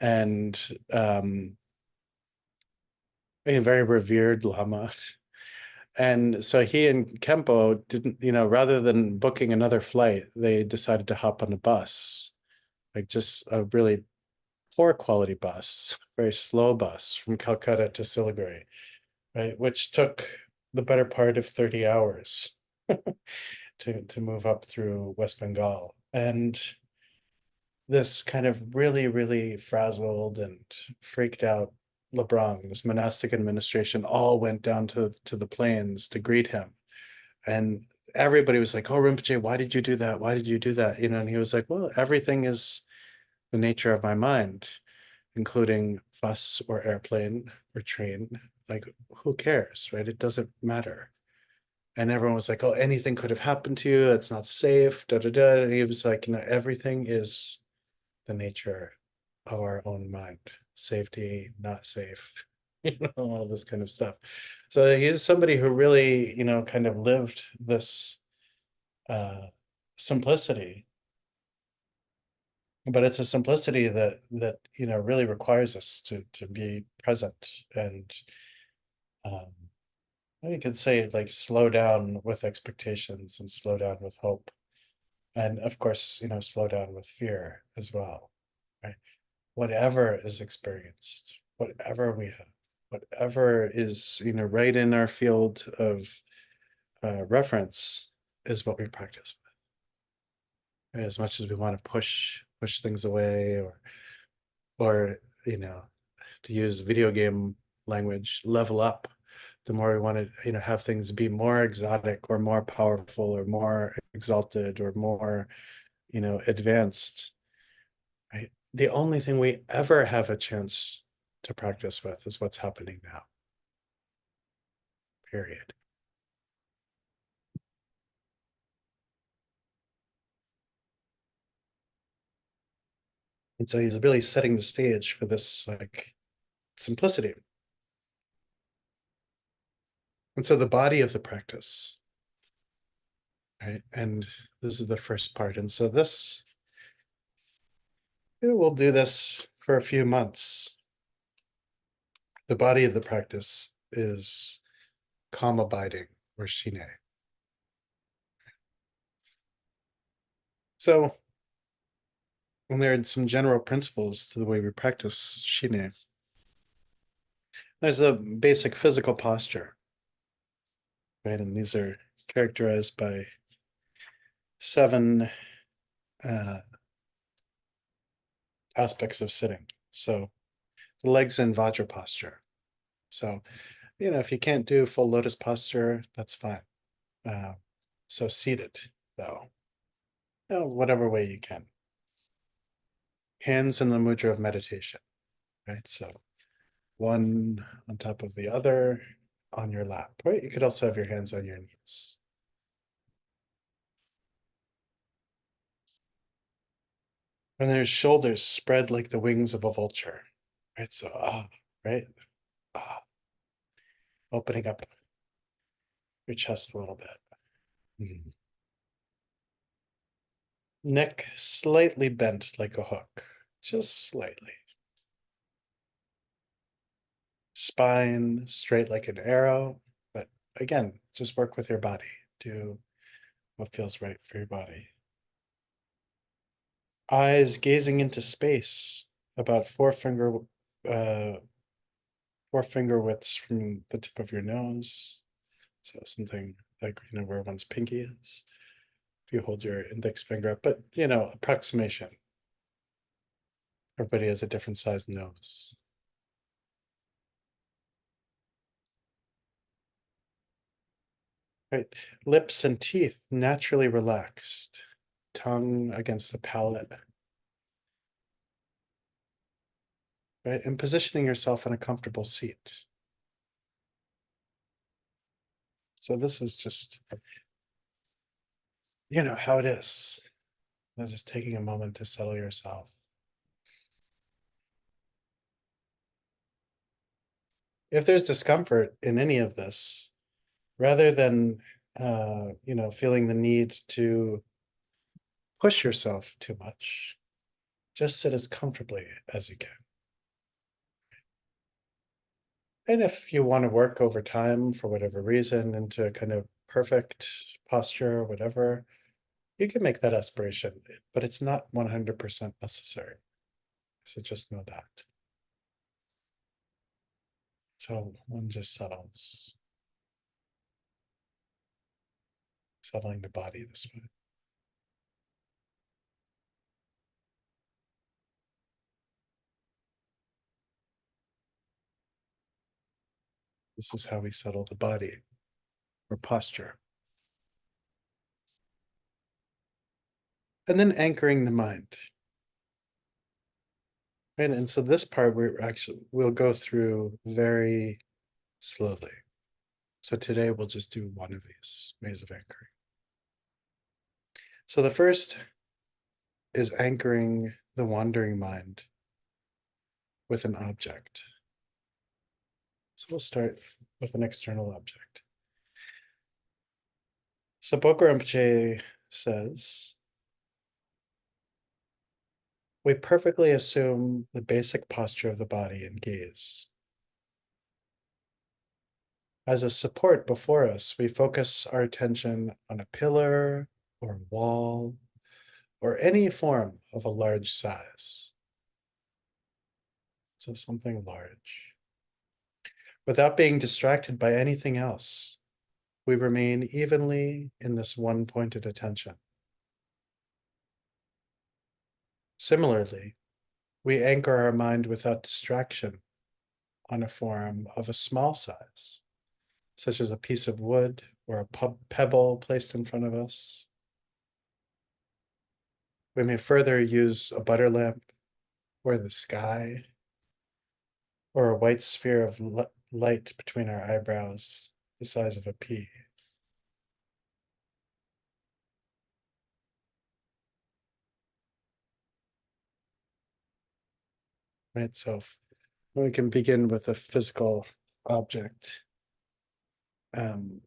And a very revered Lama. And so he and Kempo didn't, rather than booking another flight, they decided to hop on a bus, like just a really poor quality bus, very slow bus from Calcutta to Siliguri, right? Which took the better part of 30 hours to move up through West Bengal. And this kind of really, really frazzled and freaked out Lebrun, this monastic administration, all went down to the plains to greet him. And everybody was like, oh, Rinpoche, why did you do that? Why did you do that? And he was like, well, everything is the nature of my mind, including bus or airplane or train. Like, who cares, right? It doesn't matter. And everyone was like, oh, anything could have happened to you. It's not safe, da da da. And he was like, everything is the nature of our own mind. Safety, not safe, all this kind of stuff. So he's somebody who really, kind of lived this simplicity, but it's a simplicity that really requires us to be present and um, you could say like slow down with expectations and slow down with hope And of course, slow down with fear as well, right? Whatever is experienced, whatever we have, whatever is, right in our field of reference is what we practice with. Right? As much as we want to push things away, or to use video game language, level up, the more we want to have things be more exotic or more powerful or more exalted or more advanced, right? The only thing we ever have a chance to practice with is what's happening now, period. And so he's really setting the stage for this like simplicity. And so the body of the practice, right? And this is the first part. And so we'll do this for a few months. The body of the practice is calm abiding, or shine. So, when there are some general principles to the way we practice shine, there's a basic physical posture, right? And these are characterized by 7 uh, aspects of sitting. So, the legs in Vajra posture. So, if you can't do full lotus posture, that's fine. So seated, though, whatever way you can. Hands in the mudra of meditation, right? So one on top of the other on your lap, right? You could also have your hands on your knees. And their shoulders spread like the wings of a vulture, right? So, right? Opening up your chest a little bit. Mm. Neck slightly bent like a hook, just slightly. Spine straight like an arrow, but again, just work with your body. Do what feels right for your body. Eyes gazing into space, about uh, 4 finger widths from the tip of your nose. So something like where one's pinky is. If you hold your index finger up, but approximation. Everybody has a different size nose. Right. Lips and teeth naturally relaxed. Tongue against the palate. Right. And positioning yourself in a comfortable seat. So this is just, how it is. Just taking a moment to settle yourself. If there's discomfort in any of this, rather than feeling the need to push yourself too much, just sit as comfortably as you can. And if you want to work over time for whatever reason into a kind of perfect posture or whatever, you can make that aspiration, but it's not 100% necessary. So just know that. So one just settles, settling the body this way. This is how we settle the body or posture. And then anchoring the mind. And so this part we'll go through very slowly. So today we'll just do one of these ways of anchoring. So the first is anchoring the wandering mind with an object. So we'll start with an external object. So Bokar Rinpoche says, we perfectly assume the basic posture of the body and gaze. As a support before us, we focus our attention on a pillar or wall or any form of a large size. So something large. Without being distracted by anything else, we remain evenly in this one pointed attention. Similarly, we anchor our mind without distraction on a form of a small size, such as a piece of wood or a pebble placed in front of us. We may further use a butter lamp or the sky or a white sphere of light between our eyebrows, the size of a pea. Right, so we can begin with a physical object. Um,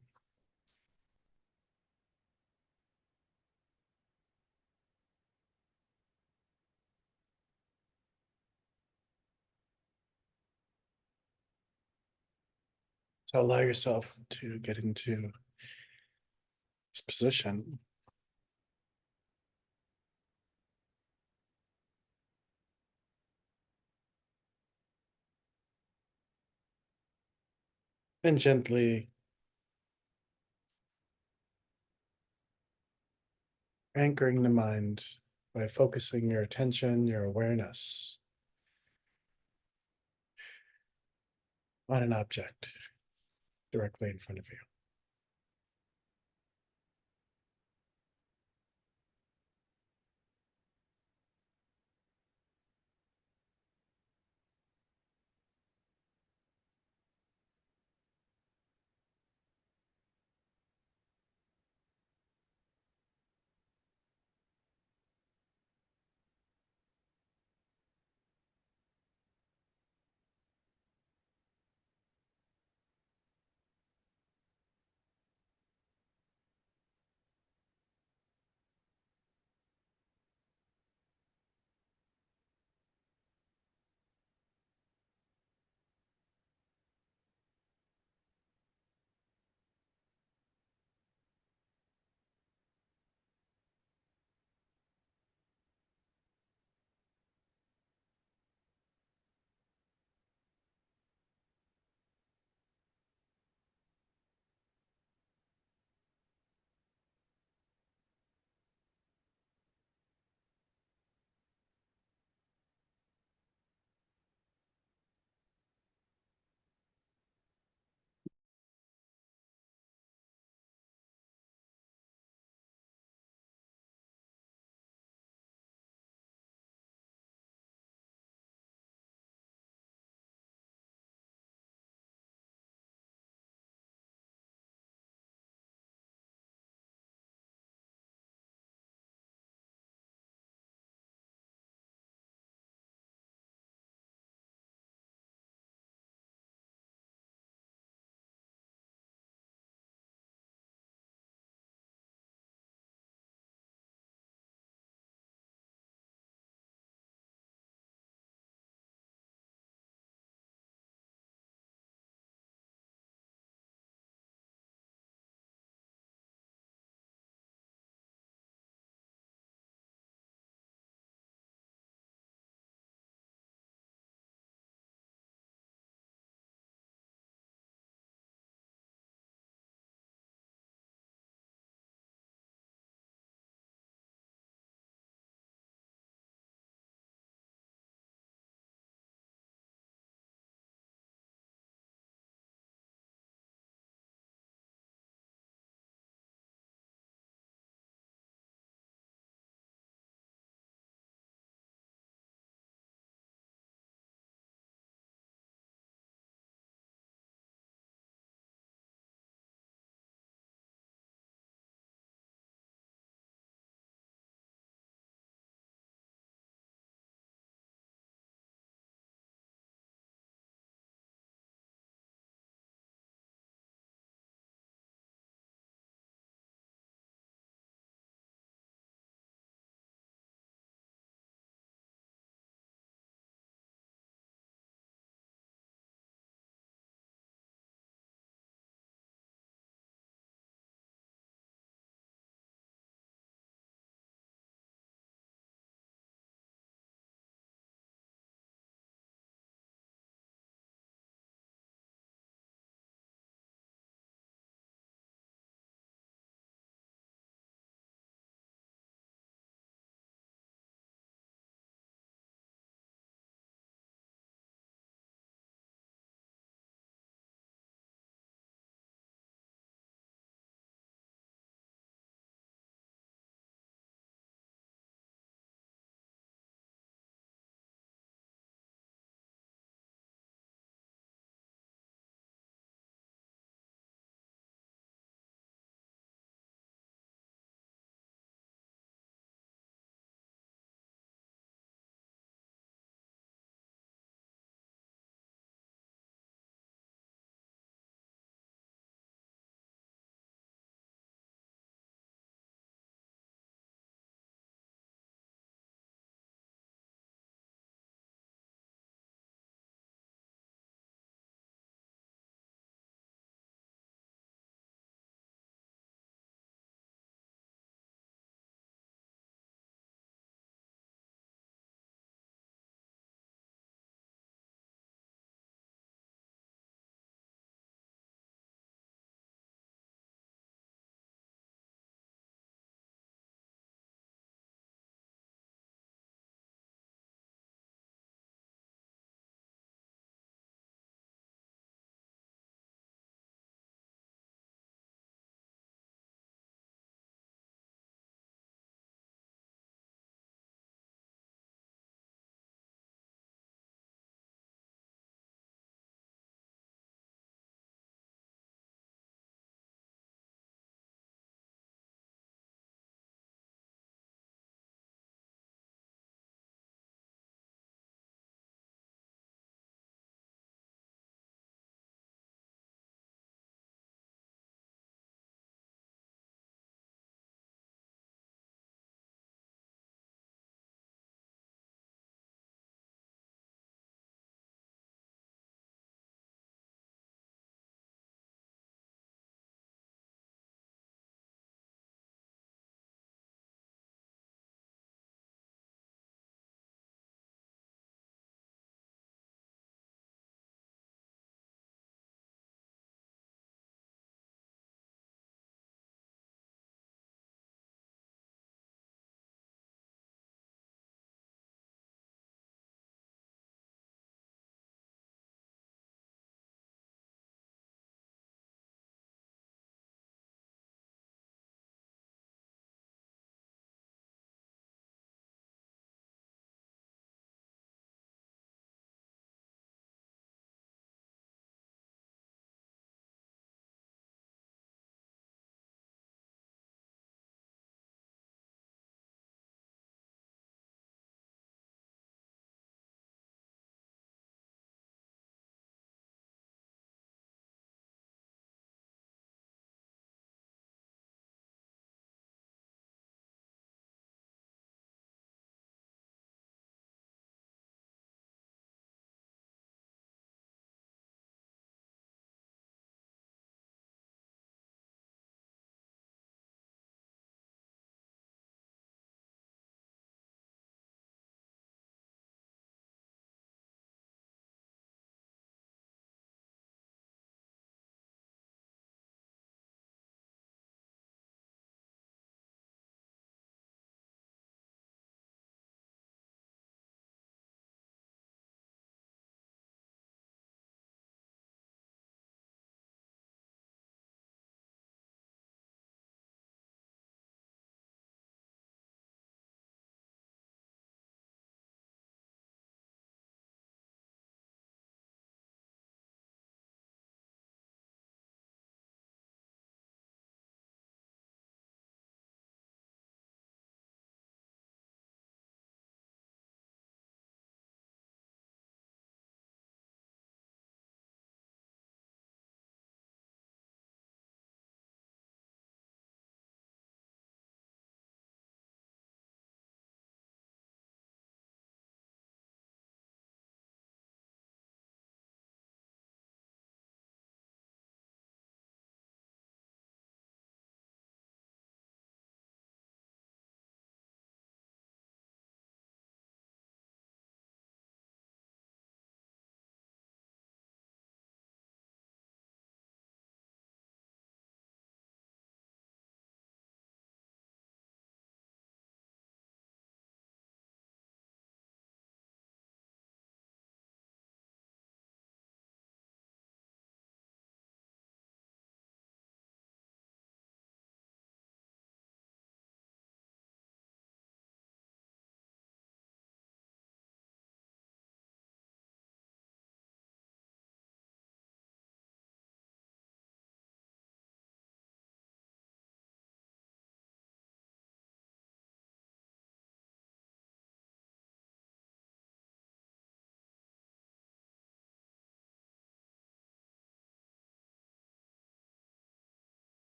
so allow yourself to get into this position. And gently anchoring the mind by focusing your attention, your awareness on an object directly in front of you.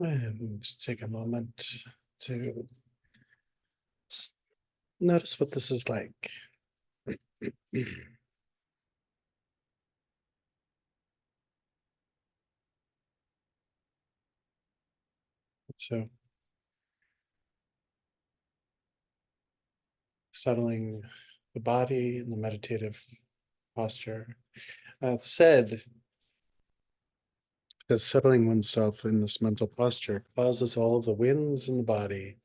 And take a moment to notice what this is like. So, settling the body in the meditative posture. It's said that settling oneself in this mental posture causes all of the winds in the body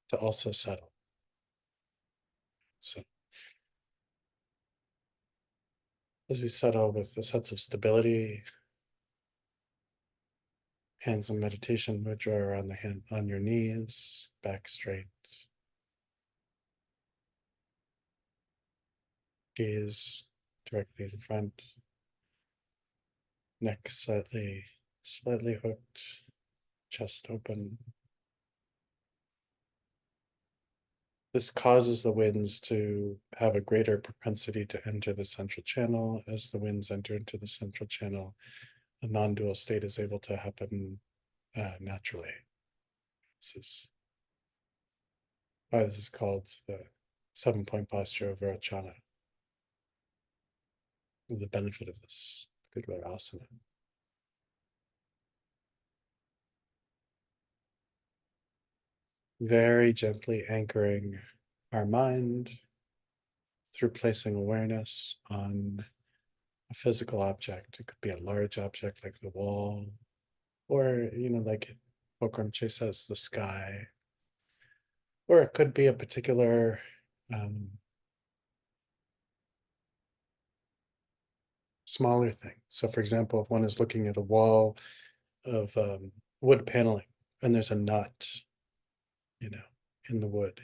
to also settle. So, as we settle with a sense of stability, hands in meditation mudra around the hand on your knees, back straight, gaze directly in front, neck slightly hooked, chest open. This causes the winds to have a greater propensity to enter the central channel. As the winds enter into the central channel, a non-dual state is able to happen naturally. This is why this is called the 7-point posture of Vajrayana. The benefit of this particular asana. Very gently anchoring our mind through placing awareness on a physical object. It could be a large object like the wall, or, like Okramche says, the sky, or it could be a particular smaller thing. So, for example, if one is looking at a wall of wood paneling and there's a knot, in the wood,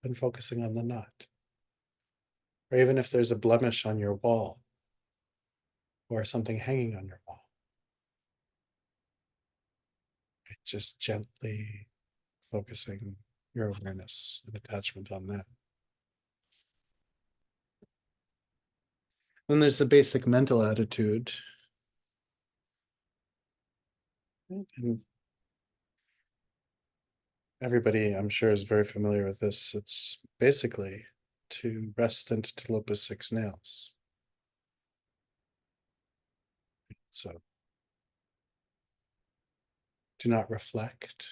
and focusing on the knot. Or even if there's a blemish on your wall or something hanging on your wall, just gently focusing your awareness and attachment on that. Then there's the basic mental attitude. And everybody, I'm sure, is very familiar with this. It's basically to rest into Tilopa's 6 nails. So do not reflect.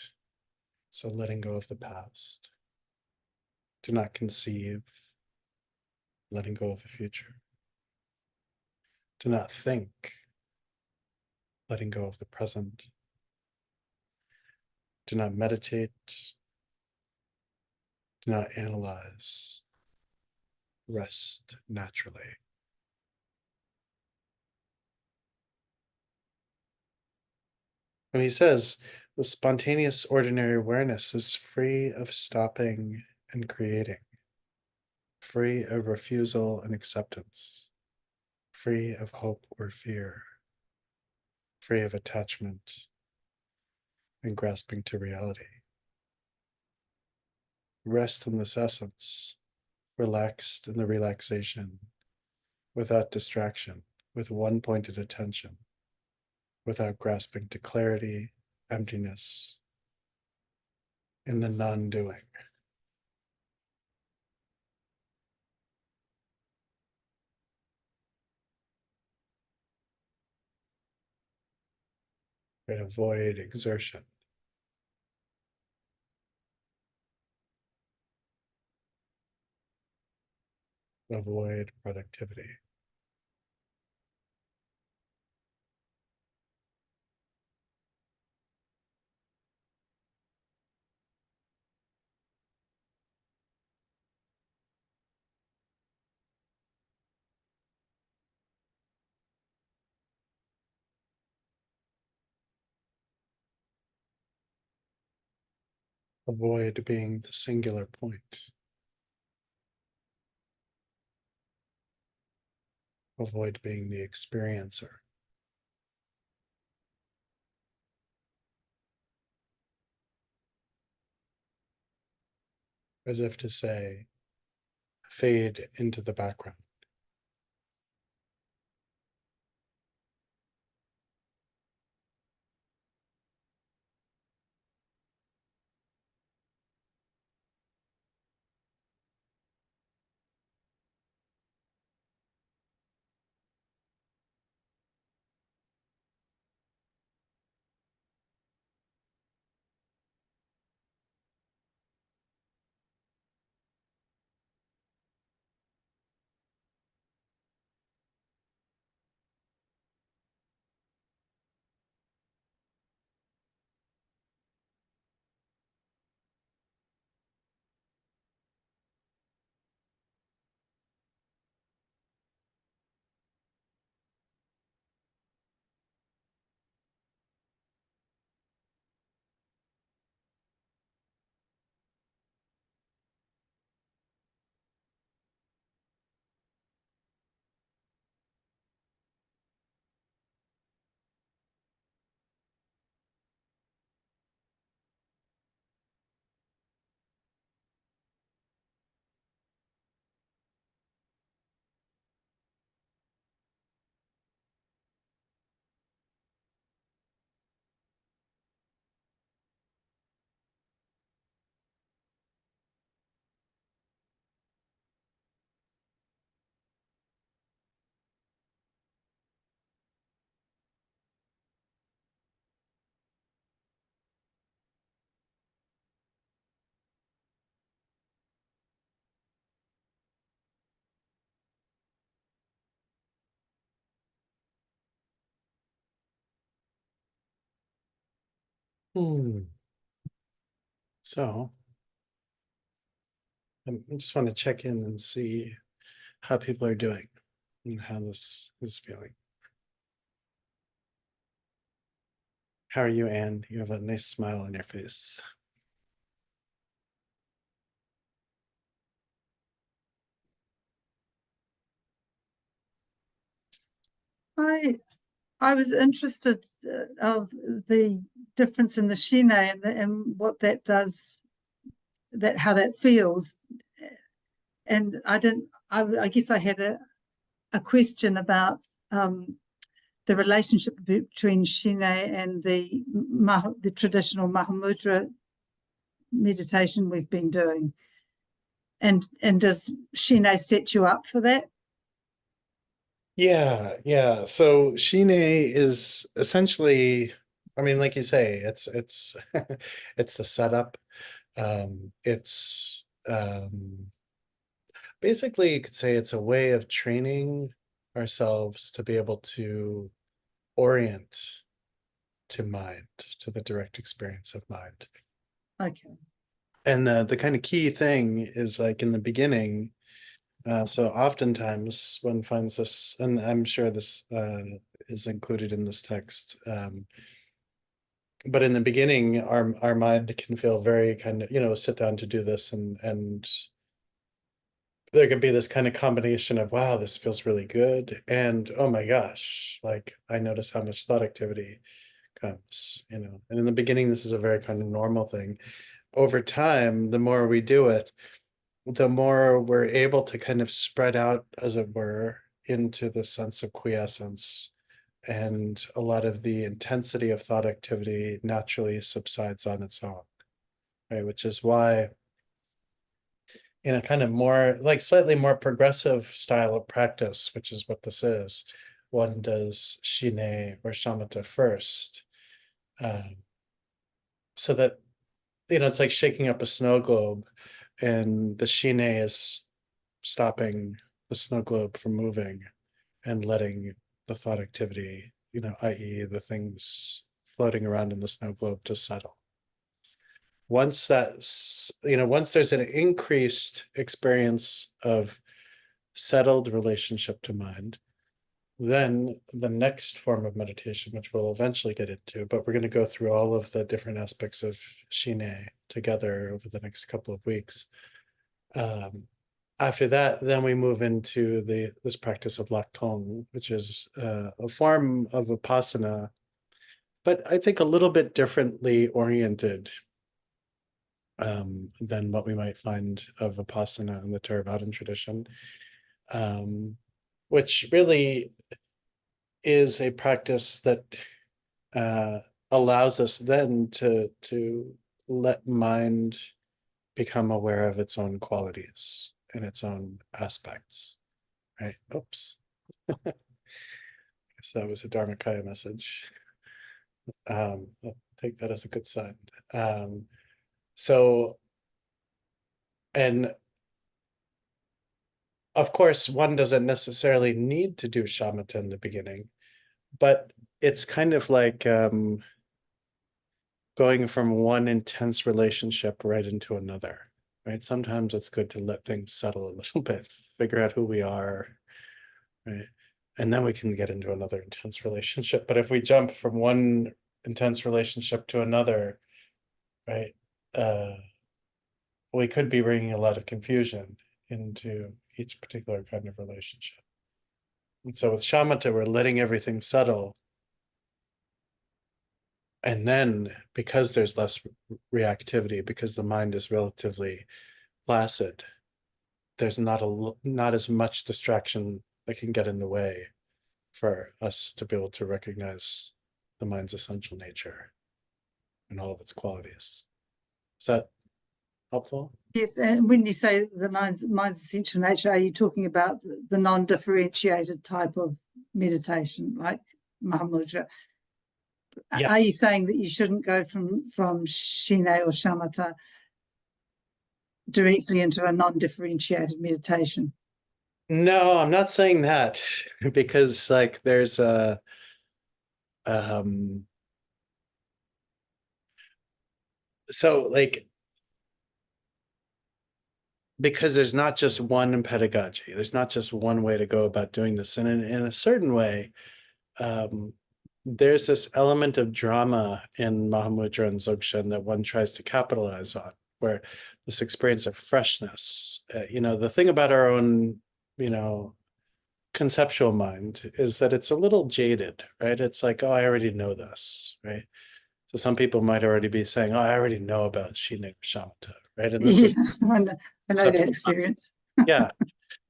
So letting go of the past. Do not conceive. Letting go of the future. Do not think. Letting go of the present. Do not meditate. Do not analyze. Rest naturally. When he says the spontaneous ordinary awareness is free of stopping and creating, free of refusal and acceptance, free of hope or fear, free of attachment and grasping to reality. Rest in this essence, relaxed in the relaxation, without distraction, with one-pointed attention, without grasping to clarity, emptiness, in the non-doing. Right? Avoid exertion. Avoid productivity. Avoid being the singular point. Avoid being the experiencer. As if to say, fade into the background. So I just want to check in and see how people are doing and how this is feeling. How are you, Anne? You have a nice smile on your face. I was interested of the difference in the shine and what that does, that how that feels, and I guess I had a question about the relationship between shine and the traditional Mahamudra meditation we've been doing, and does shine set you up for that? Yeah. So Shine is essentially, I mean, like you say, it's it's the setup. It's basically you could say it's a way of training ourselves to be able to orient to mind, to the direct experience of mind. Okay. And the kind of key thing is like in the beginning, so oftentimes one finds this, and I'm sure this is included in this text, but in the beginning, our mind can feel very kind of, sit down to do this, and there could be this kind of combination of, wow, this feels really good, and oh my gosh, like I notice how much thought activity comes, and in the beginning, this is a very kind of normal thing. Over time, the more we do it, the more we're able to kind of spread out, as it were, into the sense of quiescence. And a lot of the intensity of thought activity naturally subsides on its own, right? Which is why, in a kind of more, like slightly more progressive style of practice, which is what this is, one does shine or shamatha first. So that, it's like shaking up a snow globe, and the shine is stopping the snow globe from moving and letting the thought activity, i.e., the things floating around in the snow globe, to settle. Once once there's an increased experience of settled relationship to mind, then the next form of meditation, which we'll eventually get into, but we're going to go through all of the different aspects of shine together over the next couple of weeks. After that, then we move into this practice of Laktong, which is a form of Vipassana, but I think a little bit differently oriented than what we might find of Vipassana in the Theravadan tradition, which really is a practice that allows us then to let mind become aware of its own qualities and its own aspects, right? Oops. Guess that was a Dharmakaya message. I'll take that as a good sign. So, and of course, one doesn't necessarily need to do shamatha in the beginning, but it's kind of like going from one intense relationship right into another, right? Sometimes it's good to let things settle a little bit, figure out who we are, right? And then we can get into another intense relationship. But if we jump from one intense relationship to another, right, we could be bringing a lot of confusion into each particular kind of relationship. And so with shamatha, we're letting everything settle. And then because there's less reactivity, because the mind is relatively placid, there's not as much distraction that can get in the way for us to be able to recognize the mind's essential nature and all of its qualities. Is that helpful? Yes, and when you say the mind's essential nature, are you talking about the non-differentiated type of meditation, like Mahamudra? Yes. Are you saying that you shouldn't go from shine or shamatha directly into a non-differentiated meditation? No, I'm not saying that because like there's a So like, because there's not just one pedagogy, there's not just one way to go about doing this. And in a certain way, um, there's this element of drama in Mahamudra and Dzogchen that one tries to capitalize on, where this experience of freshness, the thing about our own, conceptual mind is that it's a little jaded, right? It's like, oh, I already know this, right? So some people might already be saying, oh, I already know about Shine Shamatha, right? And this Yeah, is I know that conceptual mind. experience. Yeah.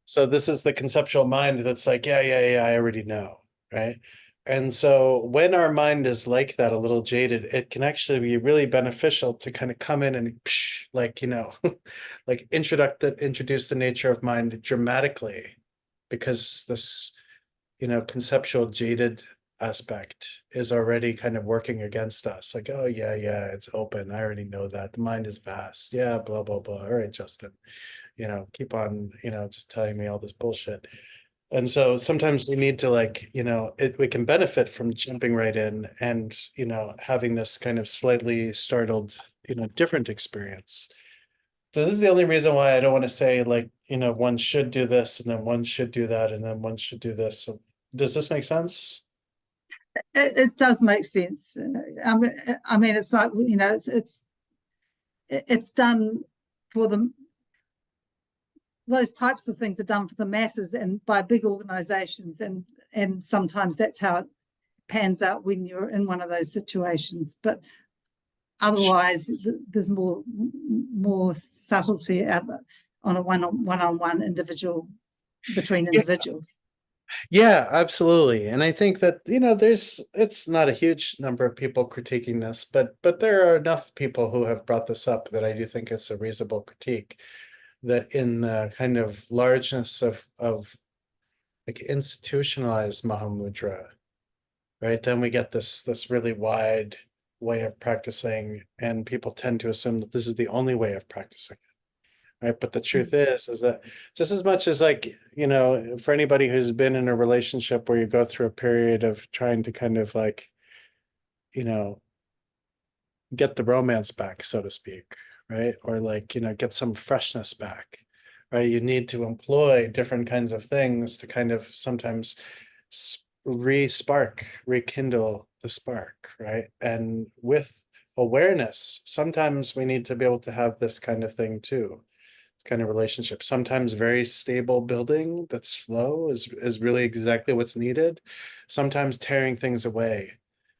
So this is the conceptual mind that's like, yeah, yeah, yeah, I already know, right? And so when our mind is like that, a little jaded, it can actually be really beneficial to kind of come in and psh, like, like introduce the nature of mind dramatically, because this, conceptual jaded aspect is already kind of working against us. Like, oh yeah, yeah, it's open. I already know that. The mind is vast. Yeah, blah, blah, blah. All right, Justin, keep on, just telling me all this bullshit. And so sometimes we need to like, we can benefit from jumping right in and, having this kind of slightly startled, different experience. So this is the only reason why I don't want to say like, one should do this and then one should do that and then one should do this. So does this make sense? It does make sense. I mean, it's like, it's done for the those types of things are done for the masses and by big organizations, and sometimes that's how it pans out when you're in one of those situations. But otherwise, there's more subtlety on a one-on-one individual between individuals. Yeah, absolutely. And I think that, it's not a huge number of people critiquing this, but there are enough people who have brought this up that I do think it's a reasonable critique, that in the kind of largeness of like institutionalized Mahamudra, right? Then we get this really wide way of practicing, and people tend to assume that this is the only way of practicing it, right? But the truth is that just as much as like, for anybody who's been in a relationship where you go through a period of trying to kind of like, you know, get the romance back, so to speak, right? Or like, get some freshness back, right? You need to employ different kinds of things to kind of sometimes re-spark, rekindle the spark, right? And with awareness, sometimes we need to be able to have this kind of thing too, kind of relationship. Sometimes very stable building that's slow is really exactly what's needed. Sometimes tearing things away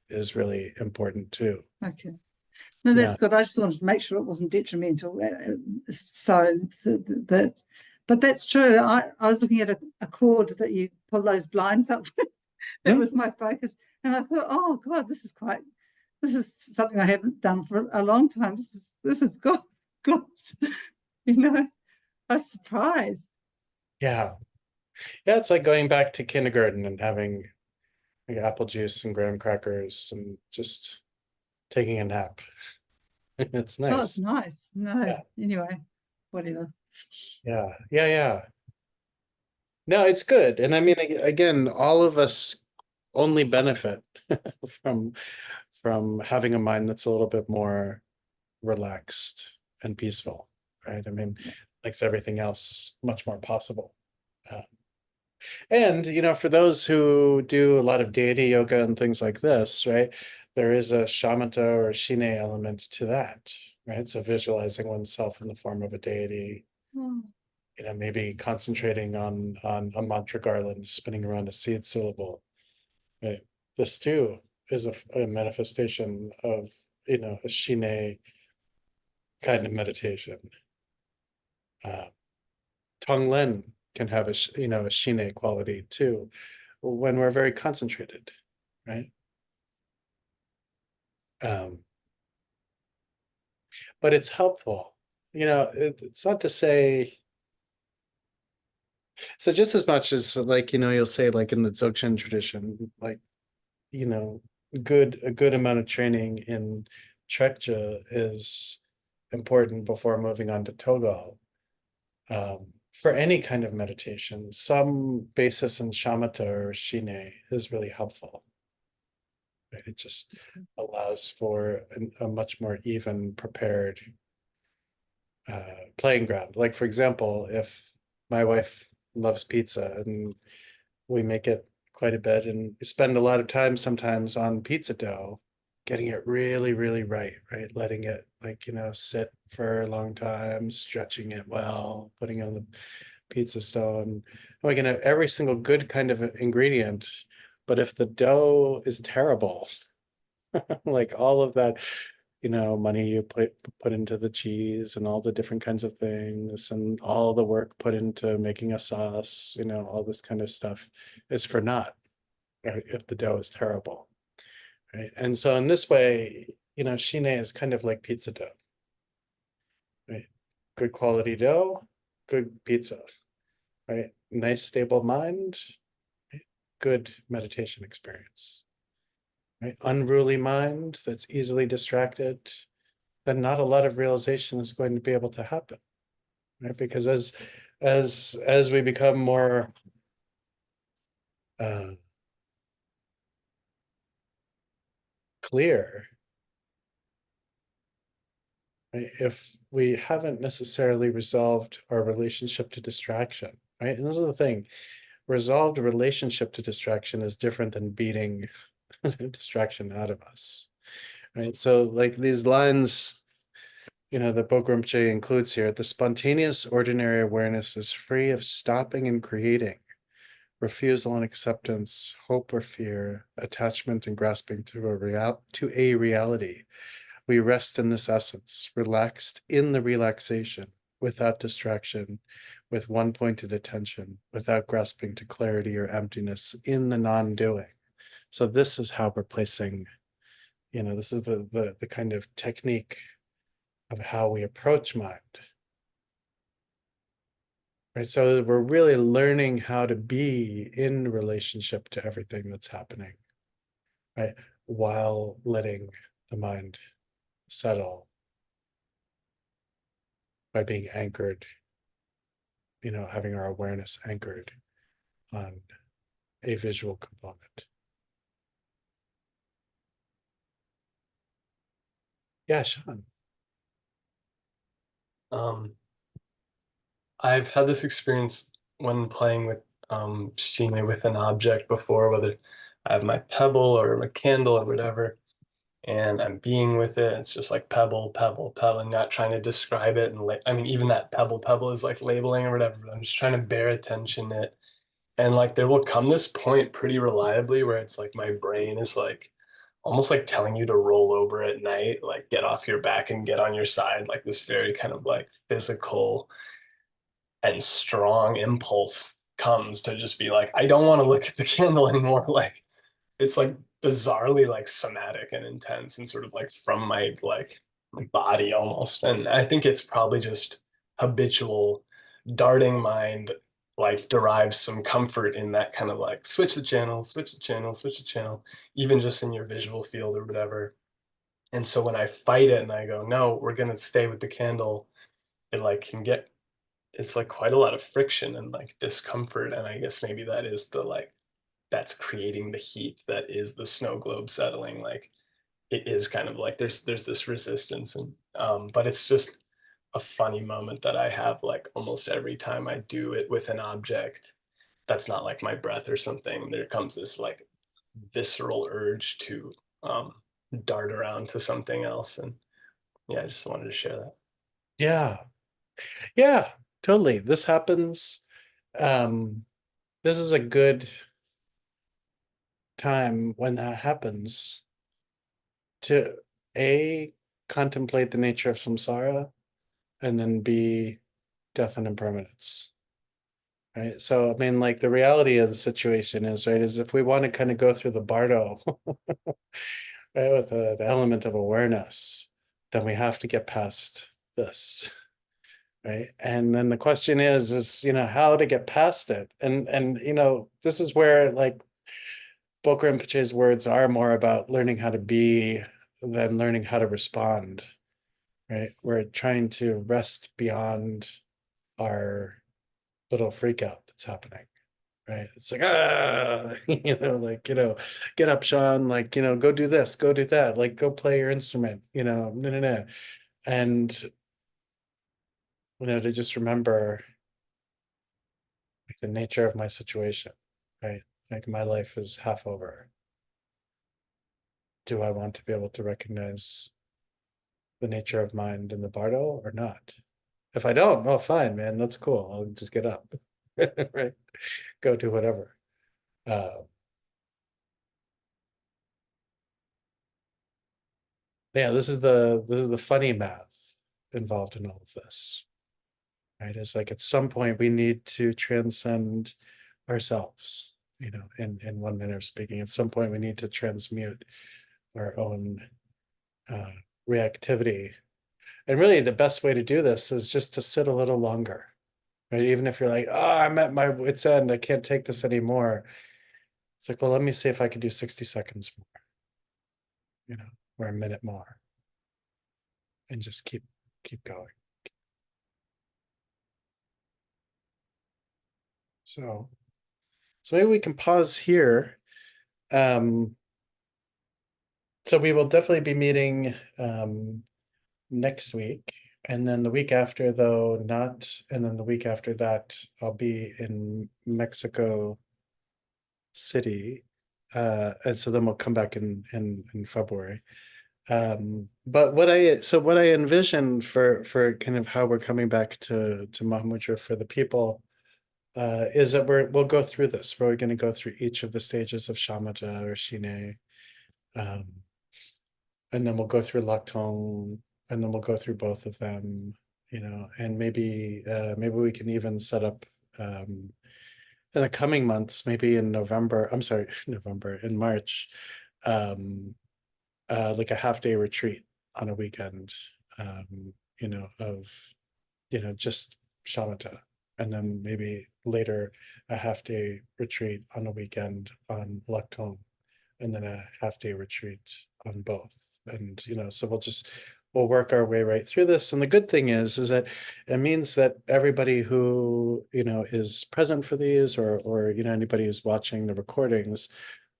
is really important too. Okay. No, Yeah. that's good. I just wanted to make sure it wasn't detrimental. So that, but that's true. I was looking at a cord that you pull those blinds up. That was my focus. And I thought, oh God, this is something I haven't done for a long time. This is good. Good. I was surprised. Yeah. Yeah, it's like going back to kindergarten and having like apple juice and graham crackers and just taking a nap. It's Oh, it's nice. nice. No, Yeah. anyway, whatever. Yeah. Yeah. Yeah. No, it's good. And I mean, again, all of us only benefit from having a mind that's a little bit more relaxed and peaceful, right? I mean, makes everything else much more possible. Uh, and, for those who do a lot of deity yoga and things like this, right, there is a shamatha or shine element to that, right? So visualizing oneself in the form of a deity, Oh, maybe concentrating on a mantra garland spinning around a seed syllable, right? This too is a manifestation of, a shine kind of meditation. Uh, Tonglen can have a shine quality too when we're very concentrated, right? Um, but it's helpful. It's not to say, so just as much as like, you'll say like in the Dzogchen tradition, like, you know, a good amount of training in Trekja is important before moving on to Togal. For any kind of meditation, some basis in shamatha or shine is really helpful. right? It just allows for a much more even prepared playing ground. Like, for example, if my wife loves pizza and we make it quite a bit and spend a lot of time sometimes on pizza dough, getting it really, really right, Letting it, like, sit for a long time, stretching it well, putting it on the pizza stone. And we can have every single good kind of ingredient, but if the dough is terrible, like all of that, money you put into the cheese and all the different kinds of things and all the work put into making a sauce, all this kind of stuff is for naught, right? If the dough is terrible, right? And so in this way, shine is kind of like pizza dough, right? Good quality dough, good pizza, right? Nice stable mind, right? Good meditation experience, right? Unruly mind that's easily distracted, then not a lot of realization is going to be able to happen, right? Because as we become more clear, right? If we haven't necessarily resolved our relationship to distraction, right? And this is the thing, resolved relationship to distraction is different than beating distraction out of us, right? So like these lines, that Bokrum Rinpoche includes here, the spontaneous ordinary awareness is free of stopping and creating, refusal and acceptance, hope or fear, attachment and grasping to a reality. We rest in this essence, relaxed in the relaxation, without distraction, with one-pointed attention, without grasping to clarity or emptiness, in the non-doing. So this is how we're placing, this is the kind of technique of how we approach mind. Right, so we're really learning how to be in relationship to everything that's happening, right? While letting the mind settle by being anchored, having our awareness anchored on a visual component. Yeah, Sean. I've had this experience when playing with shime with an object before, whether I have my pebble or my candle or whatever, and I'm being with it. It's just like pebble, pebble, pebble, and not trying to describe it. And I mean, even that pebble, pebble is like labeling or whatever, but I'm just trying to bear attention to it. And like there will come this point pretty reliably where it's like my brain is like almost like telling you to roll over at night, like get off your back and get on your side, like this very kind of like physical and strong impulse comes to just be like, I don't want to look at the candle anymore. Like it's like bizarrely like somatic and intense and sort of like from my like body almost. And I think it's probably just habitual darting mind like derives some comfort in that kind of like switch the channel, switch the channel, switch the channel, even just in your visual field or whatever. And so when I fight it and I go, no, we're gonna stay with the candle, it like can get, it's like quite a lot of friction and like discomfort. And I guess maybe that is the like, that's creating the heat that is the snow globe settling. Like it is kind of like there's this resistance and but it's just a funny moment that I have like almost every time I do it with an object that's not like my breath or something. There comes this like visceral urge to dart around to something else. And yeah, I just wanted to share that. Yeah. Yeah, totally. This happens. This is a good time when that happens to A, contemplate the nature of samsara, and then B, death and impermanence. Right. So I mean, like the reality of the situation is, right, is if we want to kind of go through the bardo, right, with the element of awareness, then we have to get past this. Right. And then the question is, how to get past it. And this is where like Bokrum Rinpoche's words are more about learning how to be than learning how to respond. Right. We're trying to rest beyond our little freak out that's happening. right? It's like, get up, Sean, go do this, go do that, like go play your instrument, no. And, to just remember like, the nature of my situation, right? Like my life is half over. Do I want to be able to recognize the nature of mind in the bardo or not? If I don't, oh, fine, man, that's cool. I'll just get up, right? Go do whatever. Yeah, this is the funny math involved in all of this, right? It's like at some point we need to transcend ourselves, in one manner of speaking. At some point we need to transmute our own reactivity. And really the best way to do this is just to sit a little longer, right? Even if you're like, oh, I'm at my wit's end, I can't take this anymore. It's like, well, let me see if I can do 60 seconds more, or a minute more, and just keep going. So maybe we can pause here. So we will definitely be meeting next week. And then the week after, though, not. And then the week after that, I'll be in Mexico City. And so then we'll come back in February. But what I envision for kind of how we're coming back to Mahamudra for the people is that we'll go through this. We're going to go through each of the stages of shamatha or shine, and then we'll go through Laktong, and then we'll go through both of them, and maybe we can even set up in the coming months, maybe in November. I'm sorry, November, in March, like a half-day retreat on a weekend, of just shamatha, and then maybe later a half-day retreat on a weekend on Laktong, and then a half-day retreat on both. And so we'll work our way right through this. And the good thing is that it means that everybody who is present for these, or anybody who's watching the recordings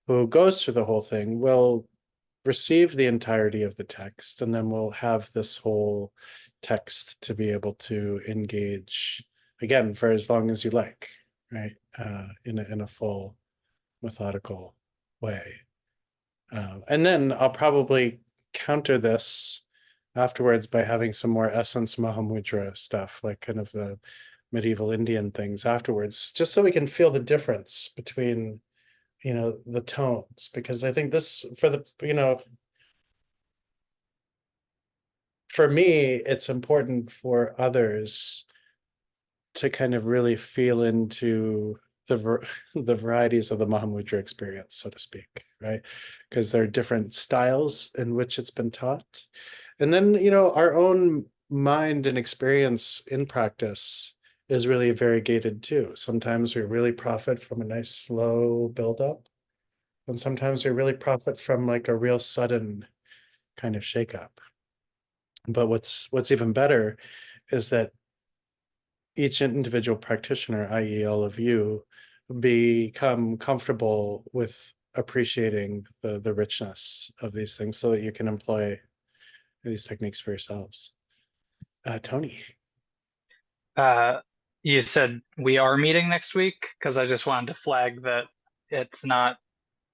who goes through the whole thing will receive the entirety of the text, and then we'll have this whole text to be able to engage again for as long as you like, right? In a full methodical way. And then I'll probably counter this afterwards by having some more essence Mahamudra stuff, like kind of the medieval Indian things afterwards, just so we can feel the difference between the tones, because I think this for me, it's important for others to kind of really feel into the varieties of the Mahamudra experience, so to speak, right? Because there are different styles in which it's been taught. And then, our own mind and experience in practice is really variegated too. Sometimes we really profit from a nice slow buildup, and sometimes we really profit from like a real sudden kind of shakeup. But what's even better is that each individual practitioner, i.e. all of you, become comfortable with appreciating the richness of these things so that you can employ these techniques for yourselves. Tony. You said we are meeting next week, because I just wanted to flag that it's not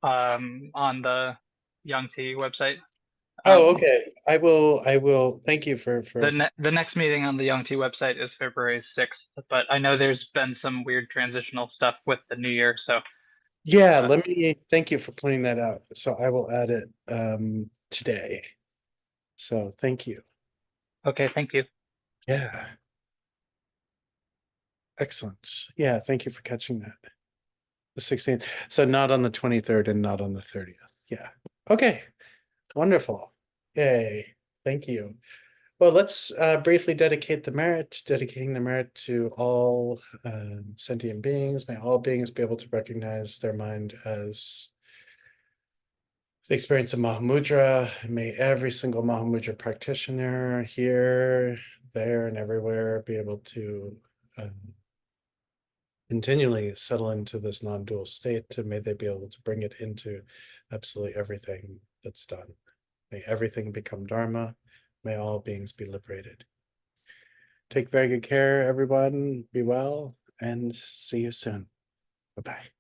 on the Yangti website. Oh, okay. I will. Thank you for the next meeting on the Yangti website is February 6th, but I know there's been some weird transitional stuff with the new year, so yeah, let me thank you for pointing that out. So I will add it today. So thank you. okay, thank you. Yeah. Excellent. Yeah, thank you for catching that. The 16th. So not on the 23rd and not on the 30th. Yeah. Okay. Wonderful. Yay. Thank you. Well, let's briefly dedicating the merit to all sentient beings. May all beings be able to recognize their mind as the experience of Mahamudra. May every single Mahamudra practitioner here, there, and everywhere be able to continually settle into this non-dual state, and may they be able to bring it into absolutely everything that's done. May everything become Dharma. May all beings be liberated. Take very good care, everyone. Be well, and see you soon. Bye-bye.